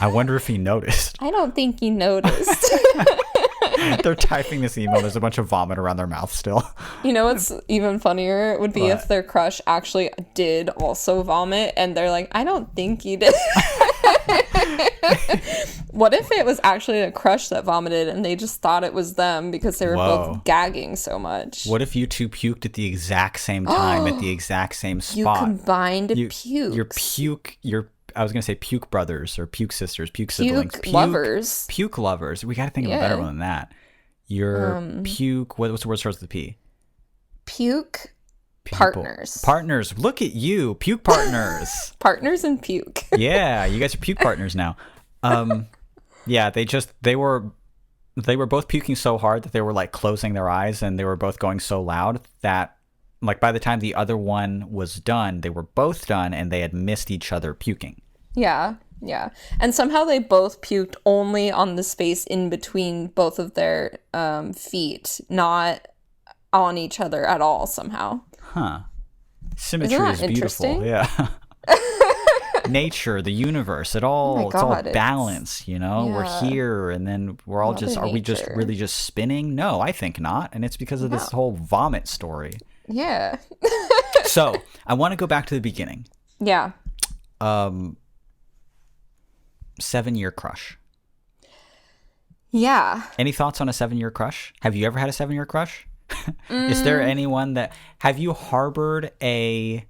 I wonder if he noticed. I don't think he noticed. They're typing this email. There's a bunch of vomit around their mouth still. You know what's even funnier would be if their crush actually did also vomit and they're like, I don't think he did. What if it was actually a crush that vomited and they just thought it was them because they were both gagging so much? What if you two puked at the exact same time at the exact same spot? You combined pukes. I was going to say puke brothers or puke sisters, puke siblings. Puke lovers. Puke lovers. We got to think of a better one than that. Your puke, what's the word starts with the P? Puke partners. Partners. Look at you. Puke partners. Partners and puke. Yeah, you guys are puke partners now. Yeah, they were both puking so hard that they were like closing their eyes and they were both going so loud that like by the time the other one was done, they were both done and they had missed each other puking. Yeah. And somehow they both puked only on the space in between both of their feet, not on each other at all somehow. Huh. Symmetry is beautiful. Yeah. Nature, the universe, it's all balanced, you know? Yeah. We're here and then we're all we just really just spinning? No, I think not. And it's because of this whole vomit story. Yeah. So, I want to go back to the beginning. Yeah. 7-year crush. Yeah. Any thoughts on a 7-year crush? Have you ever had a 7-year crush? Is there anyone that... Have you wholeheartedly,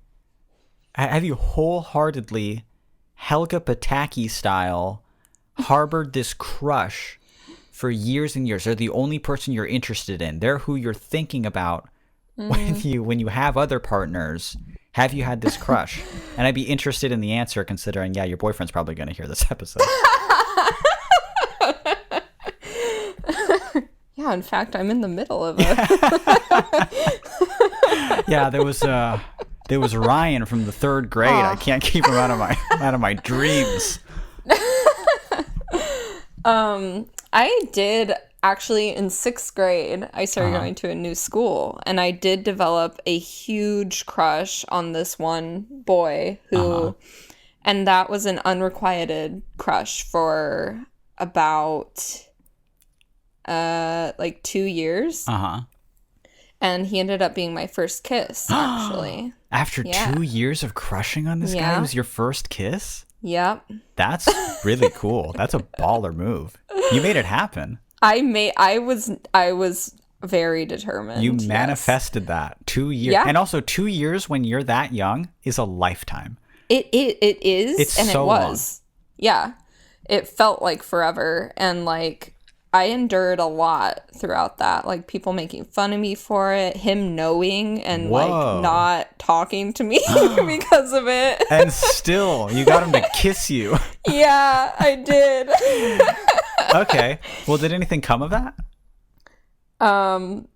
Helga Pataki style, harbored this crush for years and years? They're the only person you're interested in. They're who you're thinking about when you have other partners. Have you had this crush? And I'd be interested in the answer, considering, your boyfriend's probably going to hear this episode. Yeah, in fact, I'm in the middle of it. Yeah, there was Ryan from the 3rd grade. I can't keep him out of my dreams. I did actually in 6th grade. I started going to a new school, and I did develop a huge crush on this one boy who, and that was an unrequited crush for about like 2 years. And he ended up being my first kiss, actually. After 2 years of crushing on this guy, it was your first kiss? Yep. That's really cool. That's a baller move. You made it happen. I was Very determined. You manifested that 2 years. Yeah. And also 2 years when you're that young is a lifetime. It is. It's and so it was. Long. Yeah. It felt like forever. And like, I endured a lot throughout that. Like, people making fun of me for it, him knowing and like not talking to me because of it. And still, you got him to kiss you. Yeah, I did. Okay. Well, did anything come of that?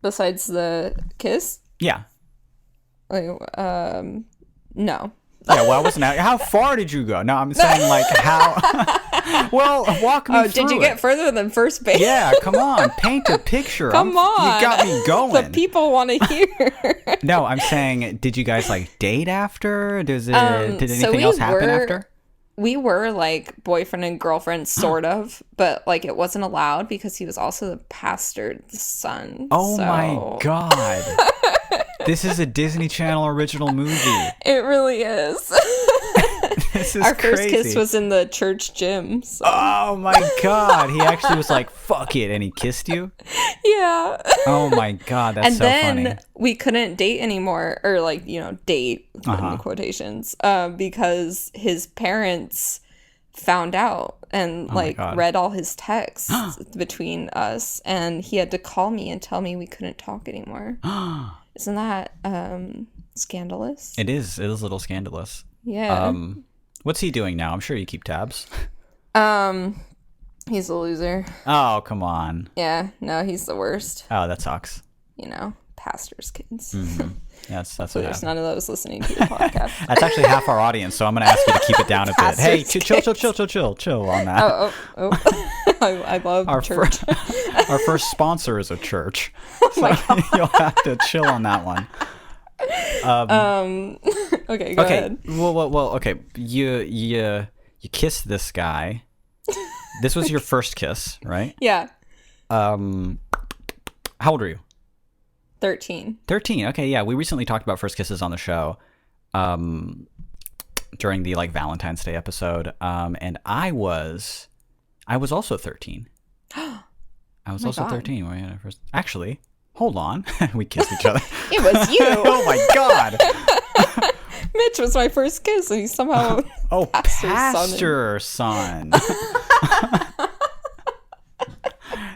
Besides the kiss? Yeah. Like, no. Yeah, well, I wasn't out. How far did you go? No, I'm saying like how. Well, walk me through. Did you get further than first base? Yeah, come on, paint a picture. Come on, you got me going. The people want to hear. No, I'm saying, did you guys like date after? Did anything else happen after? We were like boyfriend and girlfriend, sort of, but like it wasn't allowed because he was also the pastor's son. Oh my god. This is a Disney Channel original movie. It really is. This is Our crazy. first kiss was in the church gym. So. Oh my god. He actually was like, fuck it, and he kissed you? Yeah. Oh my god, that's so funny. And then we couldn't date anymore, or like, date, in quotations, because his parents found out and read all his texts between us, and he had to call me and tell me we couldn't talk anymore. Isn't that scandalous? It is a little scandalous. Yeah. What's he doing now? I'm sure you keep tabs. He's a loser. Oh, come on. Yeah, no, he's the worst. Oh, that sucks. Pastor's kids. Mm-hmm. That's so what there's none of those listening to your podcast. That's actually half our audience, so I'm going to ask you to keep it down a bit. Hey, chill on that. Oh. I love our church. Our first sponsor is a church. Oh my God. You'll have to chill on that one. Okay, go ahead. Well, okay. You kissed this guy. This was your first kiss, right? Yeah. How old are you? 13. 13. Okay, yeah. We recently talked about first kisses on the show during the Valentine's Day episode. And I was also 13. I was also 13 when we had our first. Actually, hold on. We kissed each other. It was you. Oh my god. Mitch was my first kiss, and he somehow pastor's son.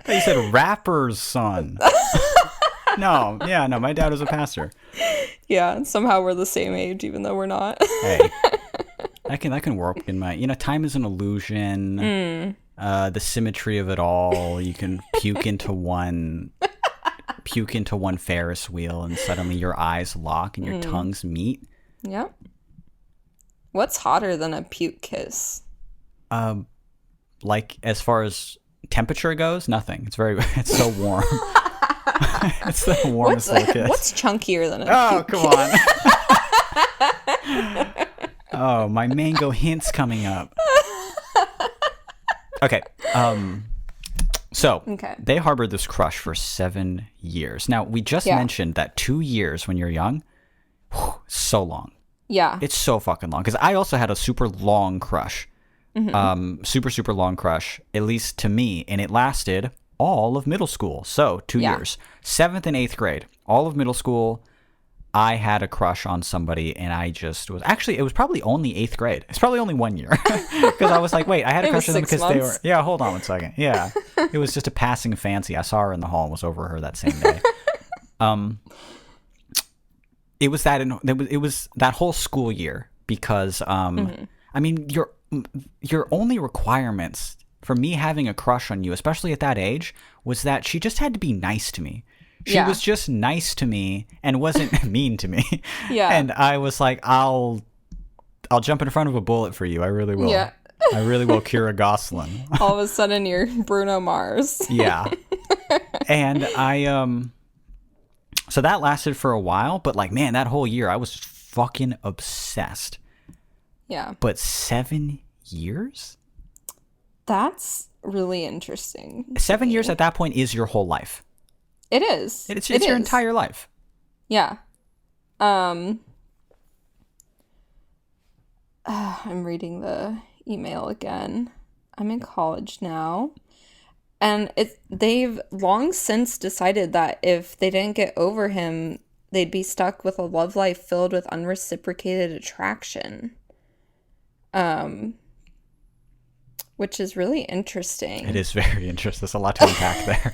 You said rapper's son. No, my dad was a pastor. Yeah, and somehow we're the same age, even though we're not. Hey, that can work in my. Time is an illusion. The symmetry of it all. You can puke into one Ferris wheel, and suddenly your eyes lock and your tongues meet. Yep. What's hotter than a puke kiss? As far as temperature goes, nothing. It's so warm. It's the warmest little kiss. What's chunkier than a puke kiss? Oh, my mango hint's coming up. Okay. So they harbored this crush for 7 years. Now, we just mentioned that 2 years when you're young, so long. Yeah. It's so fucking long. Because I also had a super long crush. Mm-hmm. Super long crush, at least to me. And it lasted all of middle school. So 2 years. 7th and 8th grade. All of middle school, I had a crush on somebody. And I just was... Actually, it was probably only 8th grade. It's probably only 1 year. Because I was like, wait, I had a crush on them because they were... Yeah, hold on one second. Yeah. It was just a passing fancy. I saw her in the hall and was over her that same day. It was that whole school year because I mean your only requirements for me having a crush on you, especially at that age, was that she just had to be nice to me. She was just nice to me and wasn't mean to me. Yeah. And I was like, I'll jump in front of a bullet for you. I really will. Yeah. I really will, Kira Gosselin. All of a sudden you're Bruno Mars. Yeah. And so that lasted for a while, but man, that whole year I was just fucking obsessed. Yeah. But 7 years? That's really interesting. 7 years at that point is your whole life. It is. It's your entire life. Yeah. I'm reading the email again. I'm in college now. And they've long since decided that if they didn't get over him, they'd be stuck with a love life filled with unreciprocated attraction. Which is really interesting. It is very interesting. There's a lot to unpack there.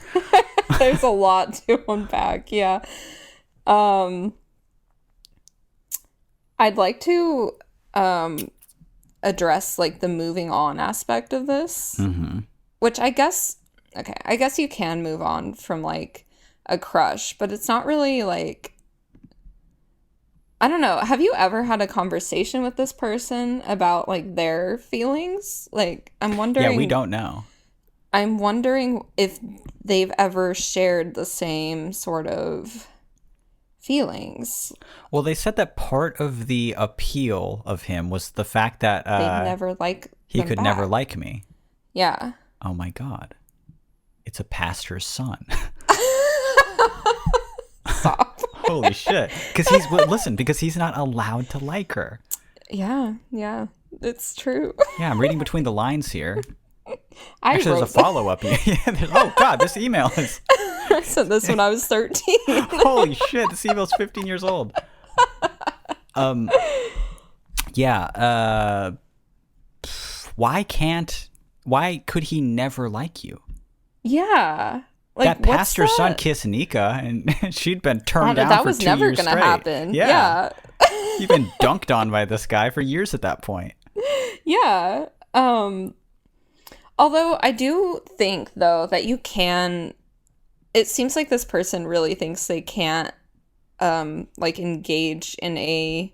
There's a lot to unpack, yeah. I'd like to address like the moving on aspect of this, which I guess you can move on from like a crush, but it's not really like, I don't know. Have you ever had a conversation with this person about like their feelings? Like, I'm wondering. Yeah, we don't know. I'm wondering if they've ever shared the same sort of feelings. Well, they said that part of the appeal of him was the fact that They'd never like he could never like me. Yeah. Oh my God. It's a pastor's son. Stop. Holy shit. Because he's not allowed to like her. Yeah, it's true. Yeah, I'm reading between the lines here. Actually, there's a follow-up. Oh God, this email is... I sent this when I was 13. Holy shit, this email's 15 years old. Why could he never like you? Yeah. Like, that pastor's son kissed Nica, and she'd been turned down that for was 2 never years gonna straight. happen. Yeah. You've been dunked on by this guy for years at that point. Yeah. Although I do think, though, that you can... It seems like this person really thinks they can't, like, engage in a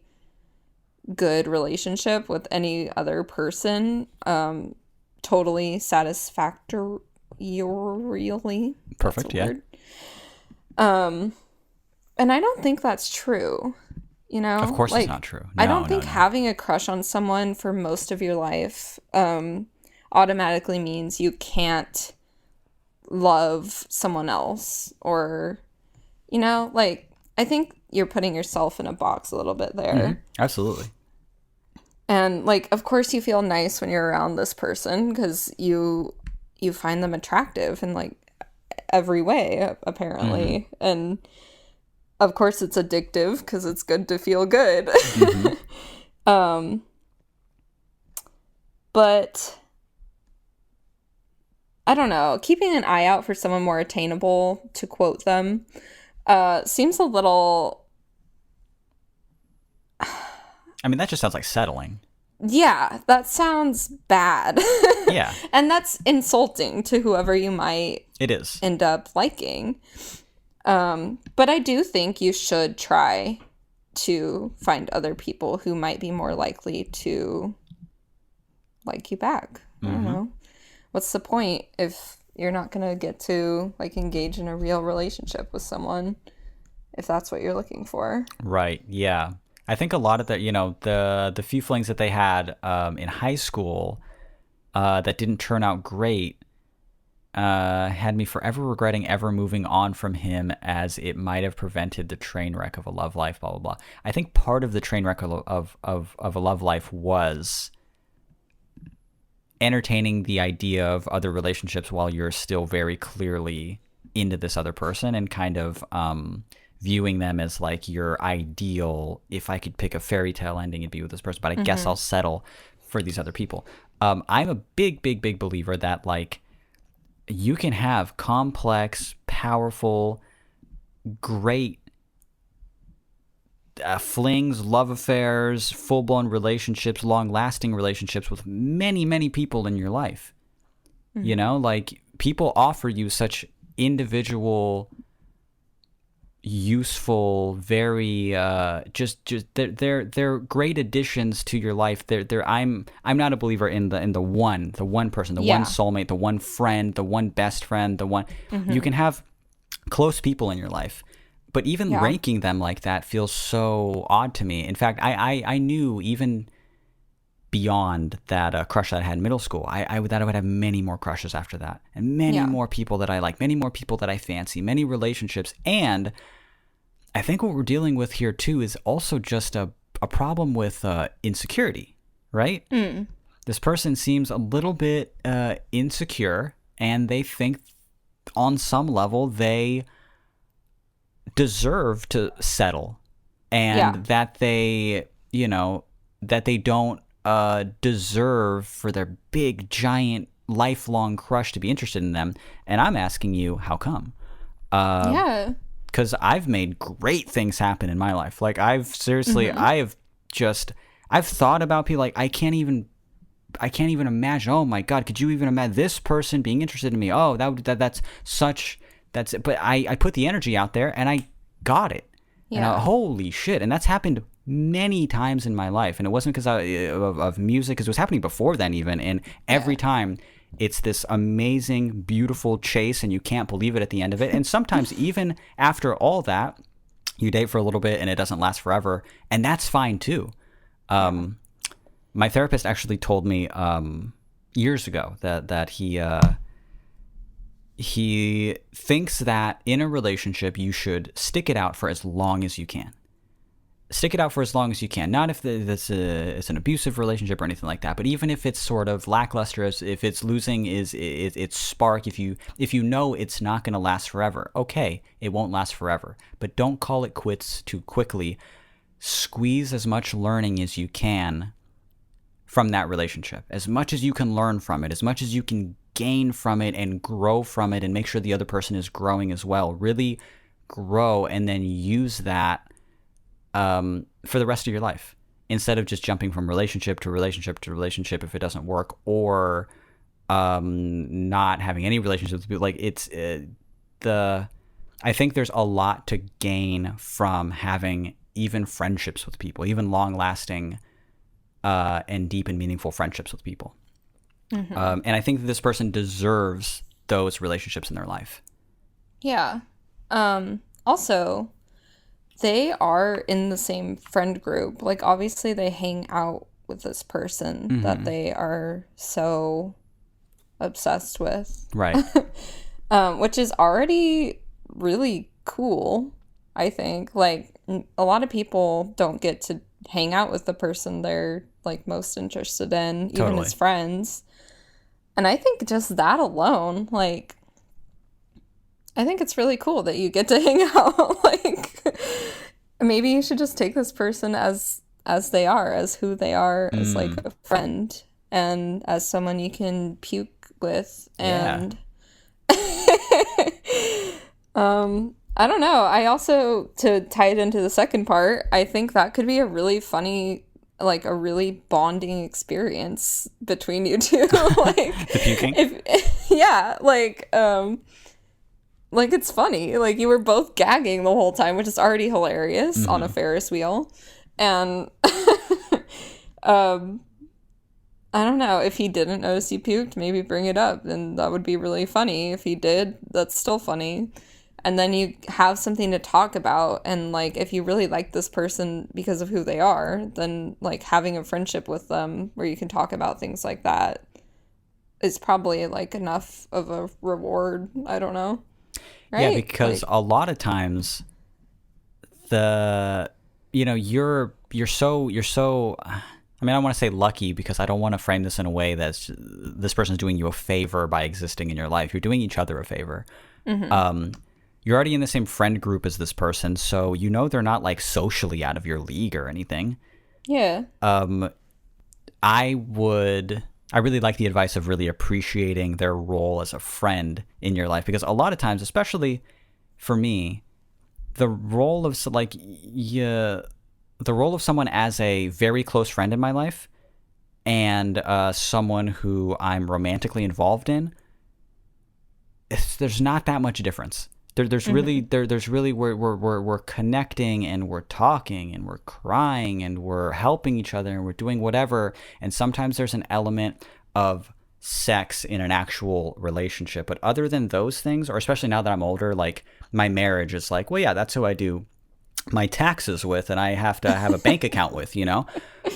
good relationship with any other person, totally satisfactorily. Perfect, yeah. And I don't think that's true, you know? Of course, like, it's not true. I don't think having a crush on someone for most of your life automatically means you can't love someone else, or, you know, like, I think you're putting yourself in a box a little bit there. Mm-hmm. Absolutely. And, like, of course you feel nice when you're around this person because you find them attractive in, like, every way, apparently. Mm-hmm. And of course it's addictive because it's good to feel good. Mm-hmm. But I don't know, keeping an eye out for someone more attainable, to quote them, seems a little... I mean, that just sounds like settling. Yeah, that sounds bad. Yeah. And that's insulting to whoever you might end up liking. But I do think you should try to find other people who might be more likely to like you back. Mm-hmm. I don't know. What's the point if you're not going to get to like engage in a real relationship with someone if that's what you're looking for? Right. Yeah. I think a lot of the, you know, the few flings that they had in high school that didn't turn out great had me forever regretting ever moving on from him, as it might have prevented the train wreck of a love life, blah, blah, blah. I think part of the train wreck of a love life was entertaining the idea of other relationships while you're still very clearly into this other person, and kind of viewing them as like your ideal. If I could pick a fairy tale ending, it'd be with this person, but I guess I'll settle for these other people. I'm a big believer that like you can have complex, powerful, great flings, love affairs, full-blown relationships, long-lasting relationships with many people in your life. Mm-hmm. You know, like people offer you such individual, useful, very just they're great additions to your life. I'm not a believer in the one person, the one soulmate, the one friend, the one best friend, the one. You can have close people in your life, but even ranking them like that feels so odd to me. In fact, I knew even beyond that crush that I had in middle school, I would have many more crushes after that, and many more people that I like, many more people that I fancy, many relationships. And I think what we're dealing with here too is also just a problem with insecurity, right? This person seems a little bit insecure, and they think on some level they deserve to settle, and that they, that they don't deserve for their big, giant, lifelong crush to be interested in them. And I'm asking you, how come? Because I've made great things happen in my life. Like, I've thought about people, like, I can't even imagine. Oh my God, could you even imagine this person being interested in me? Oh, that's it. But I put the energy out there and I got it. Yeah. And holy shit. And that's happened many times in my life. And it wasn't because of music, because it was happening before then even. And every time it's this amazing, beautiful chase, and you can't believe it at the end of it. And sometimes even after all that, you date for a little bit and it doesn't last forever. And that's fine too. My therapist actually told me years ago that he thinks that in a relationship you should stick it out for as long as you can. Stick it out for as long as you can. Not if it's an abusive relationship or anything like that, but even if it's sort of lackluster, if it's losing its spark, if you know it's not going to last forever, okay, it won't last forever. But don't call it quits too quickly. Squeeze as much learning as you can from that relationship. As much as you can learn from it, as much as you can gain from it and grow from it, and make sure the other person is growing as well. Really grow, and then use that for the rest of your life, instead of just jumping from relationship to relationship to relationship if it doesn't work, or not having any relationships. Like, I think there's a lot to gain from having even friendships with people, even long-lasting and deep and meaningful friendships with people. And I think that this person deserves those relationships in their life. Yeah. Also, they are in the same friend group. Like, obviously they hang out with this person that they are so obsessed with. Right. Which is already really cool, I think. Like, a lot of people don't get to hang out with the person they're, like, most interested in, even as friends. And I think just that alone, like, I think it's really cool that you get to hang out. Like, maybe you should just take this person as they are, as who they are, as, like, a friend, and as someone you can puke with. And I don't know. I also, to tie it into the second part, I think that could be a really funny, like, a really bonding experience between you two. Like, the puking? Like, it's funny. Like, you were both gagging the whole time, which is already hilarious on a Ferris wheel. And I don't know, if he didn't notice you puked, maybe bring it up, and that would be really funny. If he did, that's still funny. And then you have something to talk about, and, like, if you really like this person because of who they are, then, like, having a friendship with them where you can talk about things like that is probably, like, enough of a reward. I don't know. Right? Yeah, because, like, a lot of times you're so I mean, I don't want to say lucky, because I don't want to frame this in a way that this person's doing you a favor by existing in your life. You're doing each other a favor. You're already in the same friend group as this person, so they're not, like, socially out of your league or anything. Yeah. I really like the advice of really appreciating their role as a friend in your life, because a lot of times, especially for me, the role of someone as a very close friend in my life, and someone who I'm romantically involved in, there's not that much difference. There's really we're connecting, and we're talking, and we're crying, and we're helping each other, and we're doing whatever. And sometimes there's an element of sex in an actual relationship. But other than those things, or especially now that I'm older, like, my marriage is like, well, yeah, that's who I do my taxes with, and I have to have a bank account with,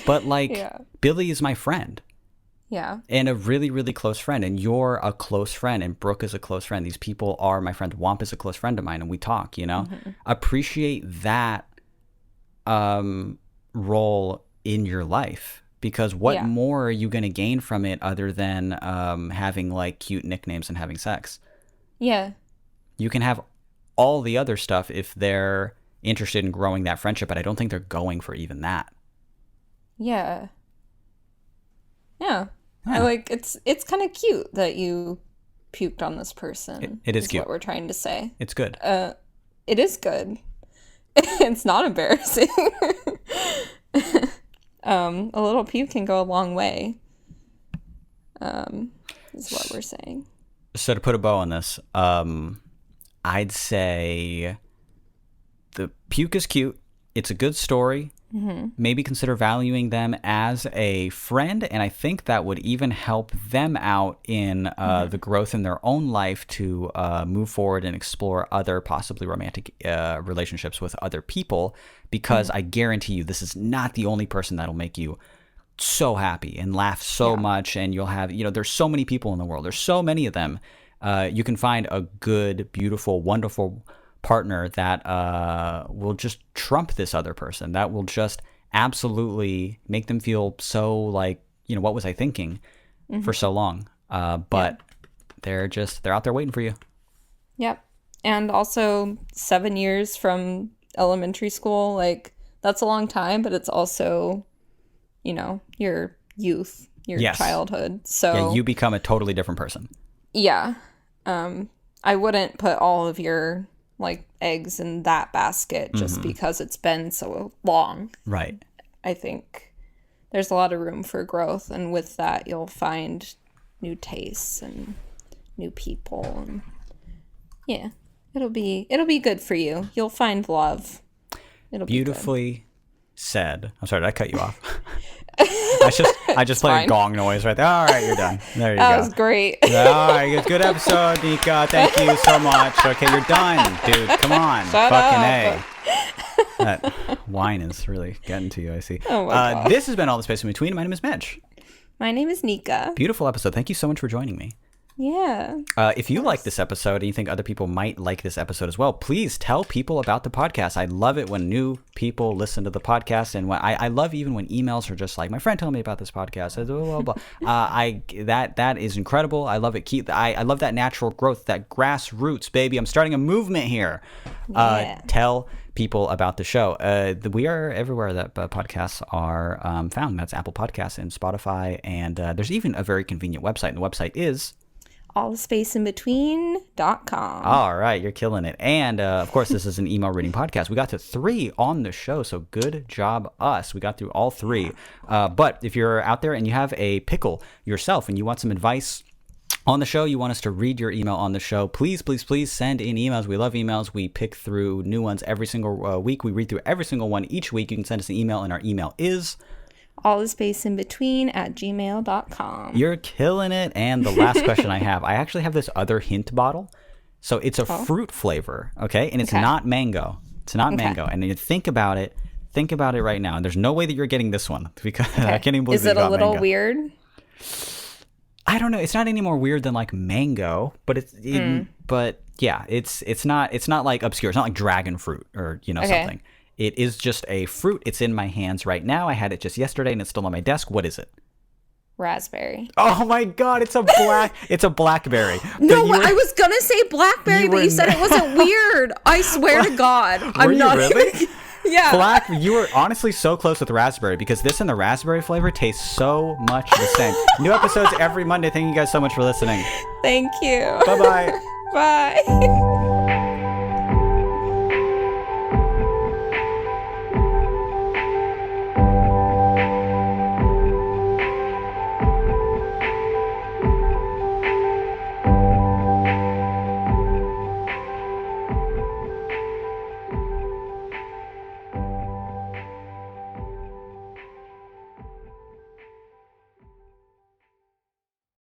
But, like, Billy is my friend. Yeah. And a really, really close friend. And you're a close friend. And Brooke is a close friend. These people are my friends. Wamp is a close friend of mine. And we talk, Appreciate that role in your life. because what more are you going to gain from it other than having like cute nicknames and having sex? Yeah. You can have all the other stuff if they're interested in growing that friendship, but I don't think they're going for even that. Yeah. Yeah. I like it's kind of cute that you puked on this person. It is cute. What we're trying to say. It's good. It is good. It's not embarrassing. A little puke can go a long way. Is what we're saying. So to put a bow on this, I'd say the puke is cute. It's a good story. Mm-hmm. Maybe consider valuing them as a friend, and I think that would even help them out in the growth in their own life to move forward and explore other possibly romantic relationships with other people, because I guarantee you this is not the only person that'll make you so happy and laugh so much, and you'll have, there's so many people in the world. There's so many of them. You can find a good, beautiful, wonderful partner that will just trump this other person, that will just absolutely make them feel so like, what was I thinking for so long? But they're out there waiting for you. Yep. And also 7 years from elementary school, like that's a long time, but it's also, your youth, your childhood. So you become a totally different person. Yeah. I wouldn't put all of your like eggs in that basket just because it's been so long. Right. I think there's a lot of room for growth, and with that you'll find new tastes and new people, and it'll be good for you. You'll find love. It'll beautifully be said. I'm sorry, did I cut you off? I just played a gong noise right there. All right, you're done. There you go. That was great. All right, good episode, Nica. Thank you so much. Okay, you're done, dude. Come on. Shut Fucking up. A. That wine is really getting to you, I see. Oh my God. This has been All the Space in Between. My name is Mitch. My name is Nica. Beautiful episode. Thank you so much for joining me. Yeah. If you like this episode and you think other people might like this episode as well, please tell people about the podcast. I love it when new people listen to the podcast, and when I love even when emails are just like, my friend told me about this podcast. Blah, blah, blah. That is incredible. I love it. I love that natural growth, that grassroots, baby. I'm starting a movement here. Tell people about the show. We are everywhere that podcasts are found. That's Apple Podcasts and Spotify, and there's even a very convenient website, and the website is allthespaceinbetween.com. All right, you're killing it. And of course, this is an email reading podcast. We got to 3 on the show, so good job us. We got through all 3. But if you're out there and you have a pickle yourself and you want some advice on the show, you want us to read your email on the show, please send in emails. We love emails. We pick through new ones every single week. We read through every single one each week. You can send us an email, and our email is allthespaceinbetween@gmail.com. You're killing it. And the last question I actually have this other hint bottle. So it's a fruit flavor, okay? And it's not mango. It's not mango. And you think about it right now. And there's no way that you're getting this one, because I can't even believe Is it a little mango. Weird? I don't know. It's not any more weird than like mango, but but yeah, it's not like obscure. It's not like dragon fruit or something. It is just a fruit. It's in my hands right now. I had it just yesterday, and it's still on my desk. What is it? Raspberry. Oh my God! It's a blackberry. No, I was gonna say blackberry, but you said it wasn't weird. I swear to God, I'm not. Really? Yeah. You were honestly so close with raspberry, because this and the raspberry flavor taste so much the same. New episodes every Monday. Thank you guys so much for listening. Thank you. Bye-bye. Bye.